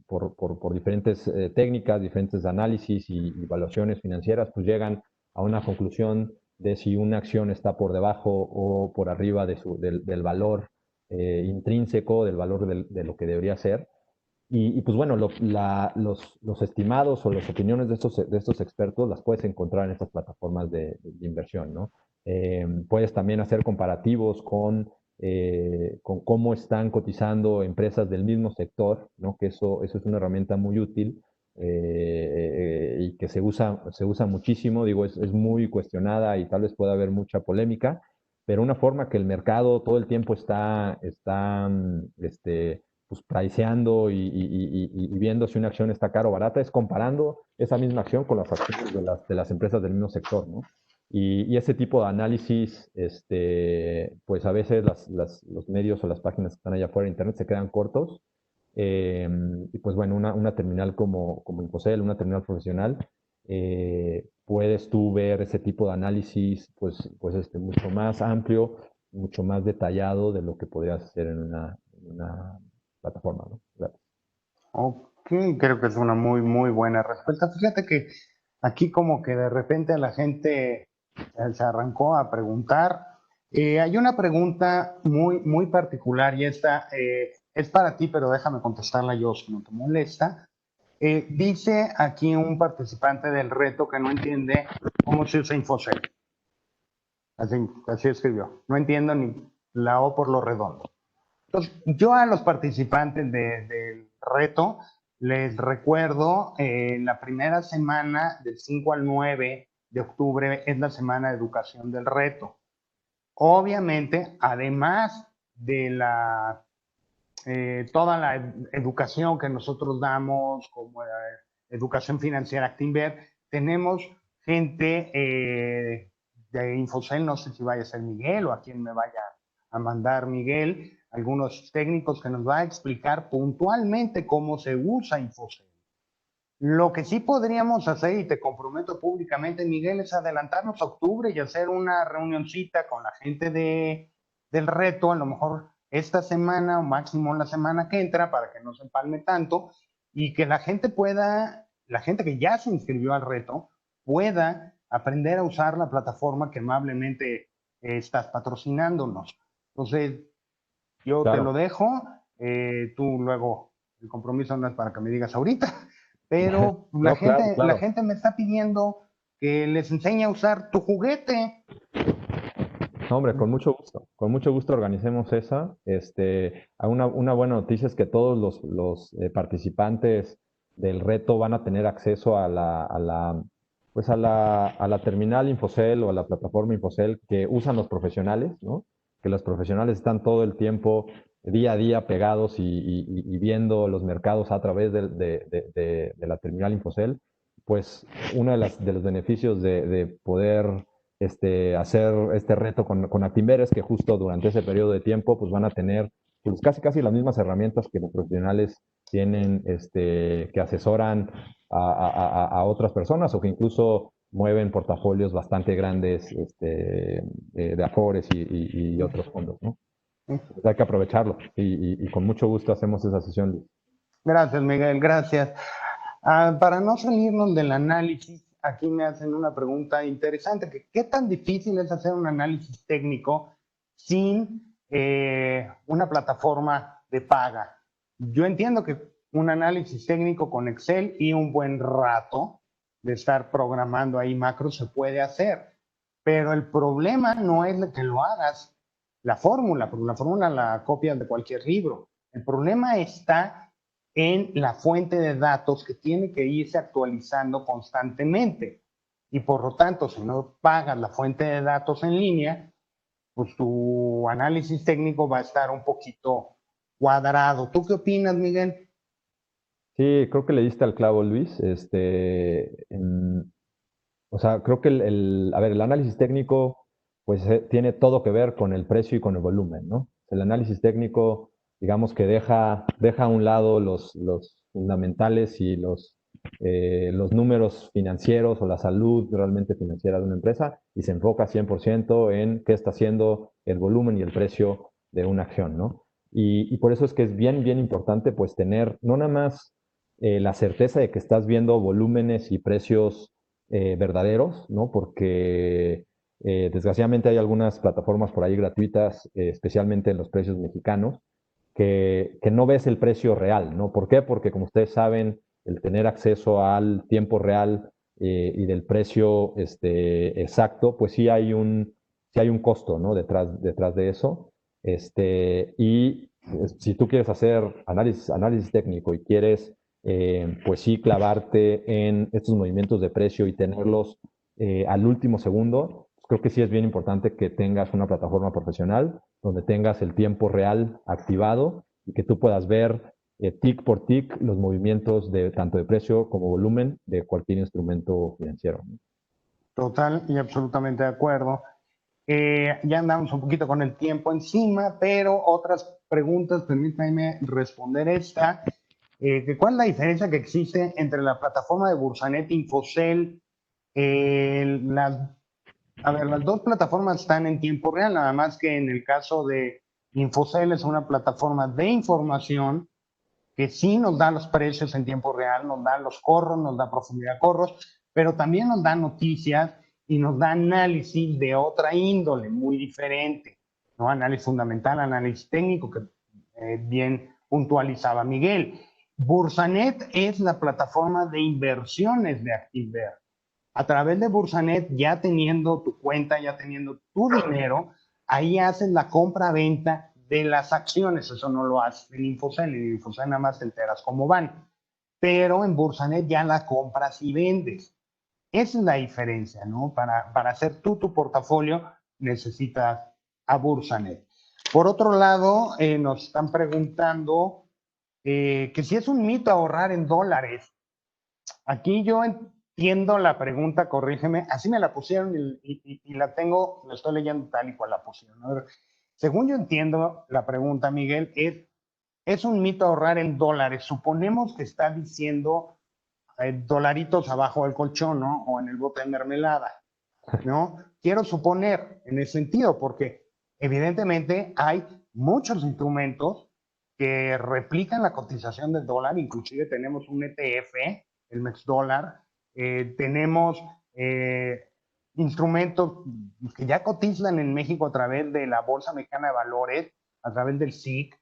S2: por diferentes técnicas, diferentes análisis y evaluaciones financieras, pues llegan a una conclusión de si una acción está por debajo o por arriba del valor intrínseco, del valor de lo que debería ser. Pues bueno, los estimados o las opiniones de estos expertos las puedes encontrar en estas plataformas de inversión, ¿no? Puedes también hacer comparativos con cómo están cotizando empresas del mismo sector, ¿no? Que eso es una herramienta muy útil, y que se usa muchísimo. Digo, es muy cuestionada y tal vez pueda haber mucha polémica, pero una forma que el mercado todo el tiempo está pues priceando y viendo si una acción está cara o barata, es comparando esa misma acción con las acciones de las empresas del mismo sector, ¿no? Y ese tipo de análisis, pues a veces los medios o las páginas que están allá afuera de Internet se quedan cortos. Y pues bueno, una terminal como Infocel, una terminal profesional, puedes tú ver ese tipo de análisis pues mucho más amplio, mucho más detallado de lo que podrías hacer en una plataforma, ¿no? Claro.
S1: Ok, creo que es una muy, muy buena respuesta. Fíjate que aquí como que de repente la gente se arrancó a preguntar. Hay una pregunta muy, muy particular y esta es para ti, pero déjame contestarla yo si no te molesta. Dice aquí un participante del reto que no entiende cómo se usa Infocel. Así escribió. No entiendo ni la O por lo redondo. Entonces, yo a los participantes del reto les recuerdo la primera semana del 5 al 9 de octubre es la semana de educación del reto. Obviamente, además de toda la educación que nosotros damos, como educación financiera Actinver, tenemos gente de Infocel, no sé si vaya a ser Miguel o a quien me vaya a mandar Miguel, algunos técnicos que nos va a explicar puntualmente cómo se usa Infocel. Lo que sí podríamos hacer, y te comprometo públicamente, Miguel, es adelantarnos a octubre y hacer una reunioncita con la gente del reto, a lo mejor esta semana o máximo la semana que entra, para que no se empalme tanto, y que la gente pueda, la gente que ya se inscribió al reto, pueda aprender a usar la plataforma que amablemente estás patrocinándonos. Entonces, yo te lo
S2: Claro.
S1: dejo, tú luego, el compromiso no es para que me digas ahorita, pero
S2: No, claro,
S1: la
S2: claro.
S1: gente me está pidiendo que les enseñe a usar tu juguete.
S2: No, hombre, con mucho gusto organicemos esa. Una buena noticia es que todos los participantes del reto van a tener acceso pues a la terminal Infocel o a la plataforma Infocel que usan los profesionales, ¿no? Que los profesionales están todo el tiempo, día a día, pegados y viendo los mercados a través de la terminal Infocel. Pues uno de los beneficios de poder hacer este reto con Actinver es que justo durante ese periodo de tiempo pues van a tener pues casi las mismas herramientas que los profesionales tienen, que asesoran a otras personas o que incluso mueven portafolios bastante grandes de Afores y otros fondos, ¿no? Pues hay que aprovecharlo y con mucho gusto hacemos esa sesión, Luis.
S1: Gracias, Miguel, gracias. Para no salirnos del análisis, aquí me hacen una pregunta interesante, que ¿qué tan difícil es hacer un análisis técnico sin una plataforma de paga? Yo entiendo que un análisis técnico con Excel y un buen rato de estar programando ahí macros se puede hacer, pero el problema no es que lo hagas la fórmula, porque la fórmula la copias de cualquier libro. El problema está en la fuente de datos que tiene que irse actualizando constantemente. Y por lo tanto, si no pagas la fuente de datos en línea, pues tu análisis técnico va a estar un poquito cuadrado. ¿Tú qué opinas, Miguel?
S2: Sí, creo que le diste al clavo, Luis. O sea, creo que a ver, el análisis técnico, pues tiene todo que ver con el precio y con el volumen, ¿no? El análisis técnico, digamos que deja a un lado los fundamentales y los números financieros o la salud realmente financiera de una empresa y se enfoca 100% en qué está haciendo el volumen y el precio de una acción, ¿no? Y por eso es que es bien importante, pues, tener no nada más la certeza de que estás viendo volúmenes y precios verdaderos, ¿no? Porque desgraciadamente hay algunas plataformas por ahí gratuitas, especialmente en los precios mexicanos, que no ves el precio real, ¿no? ¿Por qué? Porque como ustedes saben, el tener acceso al tiempo real y del precio exacto, pues sí hay un costo, ¿no? Detrás de eso. Y si tú quieres hacer análisis técnico y quieres pues sí clavarte en estos movimientos de precio y tenerlos al último segundo, pues creo que sí es bien importante que tengas una plataforma profesional donde tengas el tiempo real activado y que tú puedas ver tick por tick los movimientos de tanto de precio como volumen de cualquier instrumento financiero.
S1: Total y absolutamente de acuerdo. Ya andamos un poquito con el tiempo encima, pero otras preguntas, permítanme responder esta. ¿Cuál es la diferencia que existe entre la plataforma de Bursanet e Infocel? Las, a ver, las dos plataformas están en tiempo real, nada más que en el caso de Infocel es una plataforma de información que sí nos da los precios en tiempo real, nos da los corros, nos da profundidad de corros, pero también nos da noticias y nos da análisis de otra índole, muy diferente, ¿no? Análisis fundamental, análisis técnico, que bien puntualizaba Miguel. Bursanet es la plataforma de inversiones de Actinver. A través de Bursanet, ya teniendo tu cuenta, ya teniendo tu dinero, ahí haces la compra-venta de las acciones. Eso no lo haces en Infocel. En Infocel nada más te enteras cómo van. Pero en Bursanet ya la compras y vendes. Esa es la diferencia, ¿no? Para hacer tú tu portafolio necesitas a Bursanet. Por otro lado, nos están preguntando que si es un mito ahorrar en dólares. Aquí yo entiendo la pregunta, corrígeme, así me la pusieron y la tengo, la estoy leyendo tal y cual la pusieron. A ver, según yo entiendo la pregunta, Miguel, es un mito ahorrar en dólares. Suponemos que está diciendo dolaritos abajo del colchón, ¿no? O en el bote de mermelada, ¿no? Quiero suponer en ese sentido, porque evidentemente hay muchos instrumentos que replican la cotización del dólar, inclusive tenemos un ETF, el MEX dólar, tenemos instrumentos que ya cotizan en México a través de la Bolsa Mexicana de Valores, a través del SIC.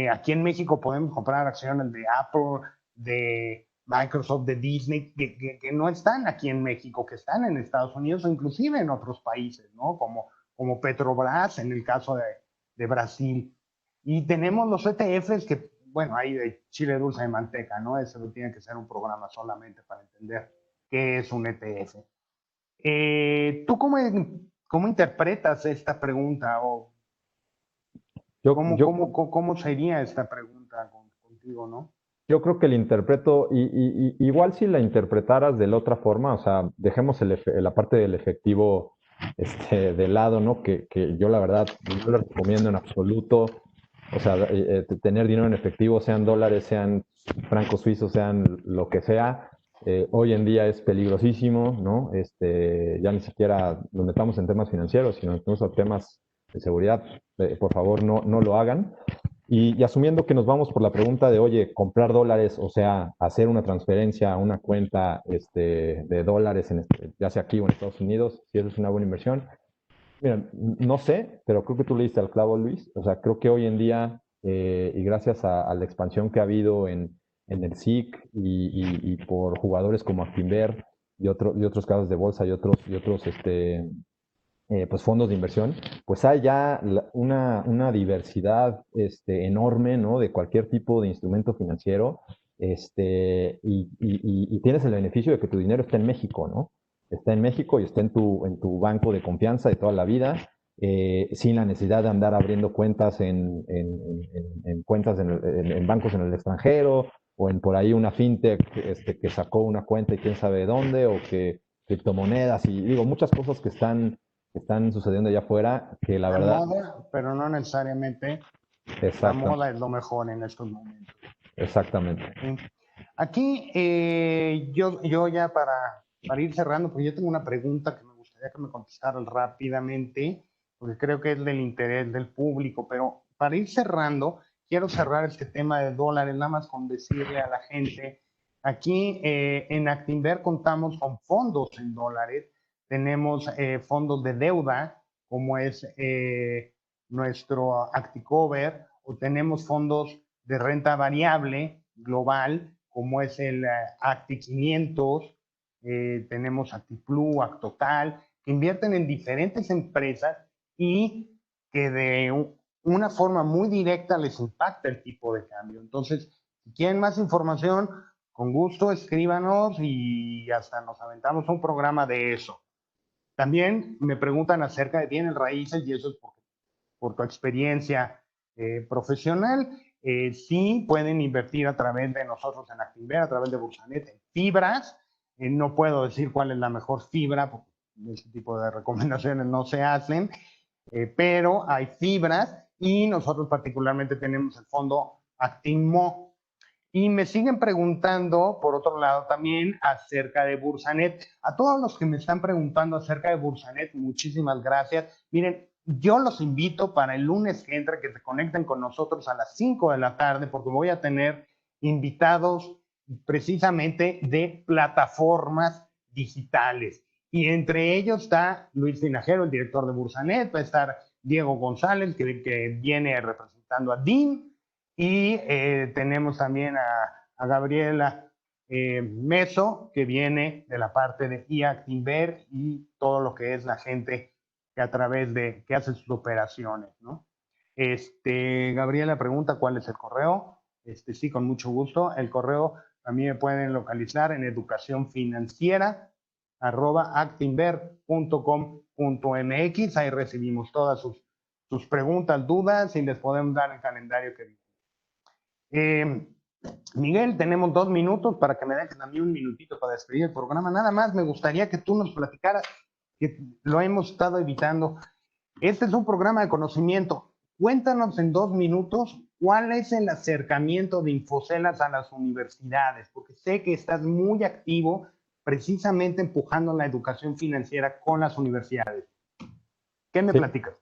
S1: Aquí en México podemos comprar acciones de Apple, de Microsoft, de Disney, que no están aquí en México, que están en Estados Unidos o inclusive en otros países, ¿no? Como Petrobras en el caso de Brasil. Y tenemos los ETFs que, bueno, hay de chile dulce de manteca, ¿no? Eso tiene que ser un programa solamente para entender qué es un ETF. ¿Tú cómo interpretas esta pregunta o
S2: Yo, yo,
S1: cómo sería esta pregunta contigo, no?
S2: yo creo que la interpreto, igual si la interpretaras de la otra forma, o sea, dejemos la parte del efectivo de lado, ¿no? Que yo la verdad no lo recomiendo en absoluto. O sea, tener dinero en efectivo, sean dólares, sean francos suizos, sean lo que sea, hoy en día es peligrosísimo, ¿no? Ya ni siquiera nos metamos en temas financieros, sino incluso temas de seguridad. Por favor, no lo hagan. Y asumiendo que nos vamos por la pregunta de, oye, comprar dólares, o sea, hacer una transferencia a una cuenta de dólares, ya sea aquí o en Estados Unidos, si eso es una buena inversión. Mira, no sé, pero creo que tú le diste al clavo, Luis. O sea, creo que hoy en día, y gracias a la expansión que ha habido en el SIC y por jugadores como Actinver y otros casos de bolsa y otros pues fondos de inversión, pues hay ya una diversidad enorme, ¿no? De cualquier tipo de instrumento financiero, y tienes el beneficio de que tu dinero está en México, ¿no? Está en México y está en tu banco de confianza de toda la vida, sin la necesidad de andar abriendo cuentas en cuentas en bancos en el extranjero, o en por ahí una fintech que sacó una cuenta y quién sabe de dónde, o que criptomonedas, y digo, muchas cosas que están sucediendo allá afuera, que la
S1: La
S2: verdad,
S1: moda, pero no necesariamente la
S2: exacta,
S1: moda es lo mejor en estos momentos.
S2: exactamente.
S1: ¿Sí? Aquí yo ya para ir cerrando, porque yo tengo una pregunta que me gustaría que me contestaran rápidamente, porque creo que es del interés del público, pero para ir cerrando, quiero cerrar este tema de dólares, nada más con decirle a la gente, aquí en Actinver contamos con fondos en dólares, tenemos fondos de deuda, como es nuestro Acticover, o tenemos fondos de renta variable global, como es el Acti 500, tenemos Actiplu, Actotal, que invierten en diferentes empresas y que de una forma muy directa les impacta el tipo de cambio. Entonces, si quieren más información, con gusto escríbanos y hasta nos aventamos un programa de eso. También me preguntan acerca de bienes raíces y eso es por tu experiencia profesional. sí pueden invertir a través de nosotros en Actinver, a través de Bursanet, en fibras. No puedo decir cuál es la mejor fibra, porque ese tipo de recomendaciones no se hacen, pero hay fibras y nosotros particularmente tenemos el fondo Actinmo. Y me siguen preguntando, por otro lado, también acerca de Bursanet. A todos los que me están preguntando acerca de Bursanet, muchísimas gracias. Miren, yo los invito para el lunes que entra que se conecten con nosotros a las 5 de la tarde, porque voy a tener invitados precisamente de plataformas digitales. Y entre ellos está Luis Tinajero, el director de Bursanet, va a estar Diego González, que viene representando a DIN, y tenemos también a Gabriela Meso, que viene de la parte de Actinver y todo lo que es la gente que a través de, que hace sus operaciones, ¿no? Gabriela pregunta cuál es el correo. Sí, con mucho gusto. El correo a mí me pueden localizar en educacionfinanciera@actinver.com.mx. Ahí recibimos todas sus preguntas, dudas y les podemos dar el calendario que viene. Miguel, tenemos 2 minutos para que me dejen a mí un minutito para despedir el programa. Nada más me gustaría que tú nos platicaras, que lo hemos estado evitando. Este es un programa de conocimiento. Cuéntanos en 2 minutos cuál es el acercamiento de Infocelas a las universidades, porque sé que estás muy activo precisamente empujando la educación financiera con las universidades. ¿Qué me platicas?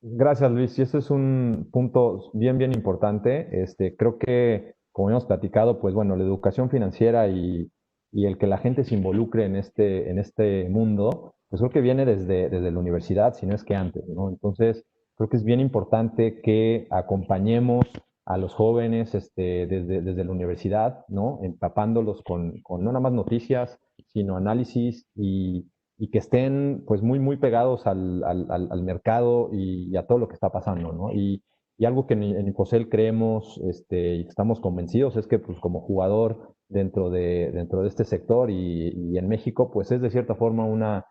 S2: Gracias, Luis. Y ese es un punto bien, bien importante. Creo que, como hemos platicado, pues bueno, la educación financiera y el que la gente se involucre en este mundo, pues creo que viene desde la universidad, si no es que antes, ¿no? Entonces, creo que es bien importante que acompañemos a los jóvenes desde la universidad, ¿no? Empapándolos con no nada más noticias, sino análisis y que estén pues muy, muy pegados al mercado y a todo lo que está pasando, ¿no? Y algo que en Infocel creemos y estamos convencidos es que pues como jugador dentro de este sector y en México, pues es de cierta forma una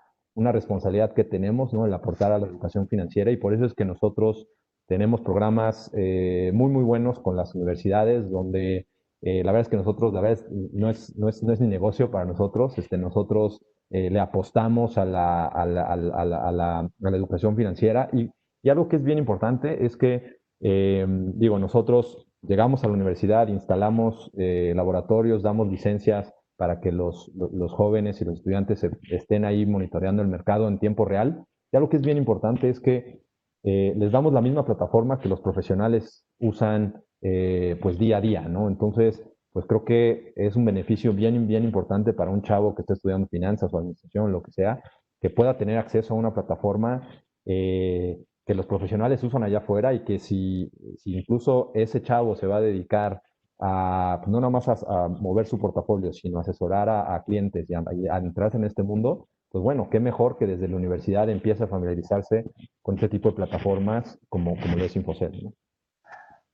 S2: responsabilidad que tenemos, ¿no? El aportar a la educación financiera y por eso es que nosotros tenemos programas muy, muy buenos con las universidades donde la verdad es que nosotros, la verdad no es ni negocio para nosotros, nosotros le apostamos a la educación financiera y algo que es bien importante es que, digo, nosotros llegamos a la universidad, instalamos laboratorios, damos licencias para que los jóvenes y los estudiantes estén ahí monitoreando el mercado en tiempo real. Y algo que es bien importante es que les damos la misma plataforma que los profesionales usan pues día a día, ¿no? Entonces, pues creo que es un beneficio bien, bien importante para un chavo que esté estudiando finanzas o administración, lo que sea, que pueda tener acceso a una plataforma que los profesionales usan allá afuera y que si incluso ese chavo se va a dedicar a, pues no nada más a mover su portafolio, sino a asesorar a clientes y a entrarse en este mundo, pues bueno, qué mejor que desde la universidad empiece a familiarizarse con este tipo de plataformas como lo es Infocel, ¿no?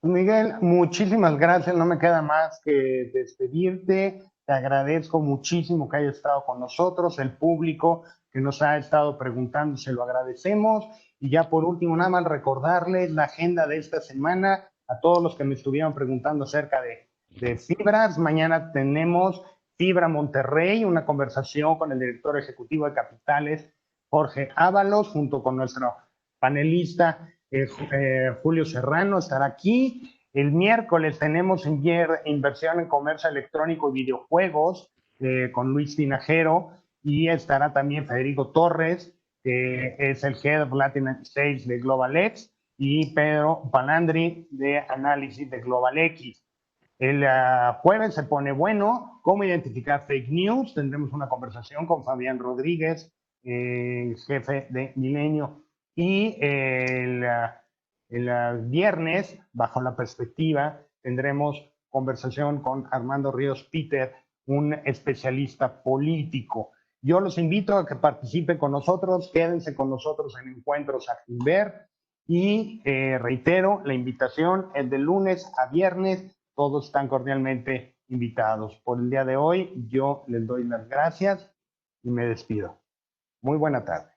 S1: Miguel, muchísimas gracias. No me queda más que despedirte. Te agradezco muchísimo que hayas estado con nosotros, el público que nos ha estado preguntando, se lo agradecemos. Y ya por último, nada más recordarles la agenda de esta semana a todos los que me estuvieron preguntando acerca de fibras. Mañana tenemos Fibra Monterrey, una conversación con el director ejecutivo de Capitales, Jorge Ábalos, junto con nuestro panelista Julio Serrano estará aquí. El miércoles tenemos inversión en comercio electrónico y videojuegos con Luis Tinajero y estará también Federico Torres, que es el Head of Latin Sales de GlobalX, y Pedro Palandri de análisis de GlobalX. El jueves se pone bueno, cómo identificar fake news. Tendremos una conversación con Fabián Rodríguez, jefe de Milenio. Y el viernes, bajo la perspectiva, tendremos conversación con Armando Ríos Peter, un especialista político. Yo los invito a que participen con nosotros, quédense con nosotros en Encuentros Actinver y reitero, la invitación es de lunes a viernes, todos están cordialmente invitados. Por el día de hoy, yo les doy las gracias y me despido. Muy buena tarde.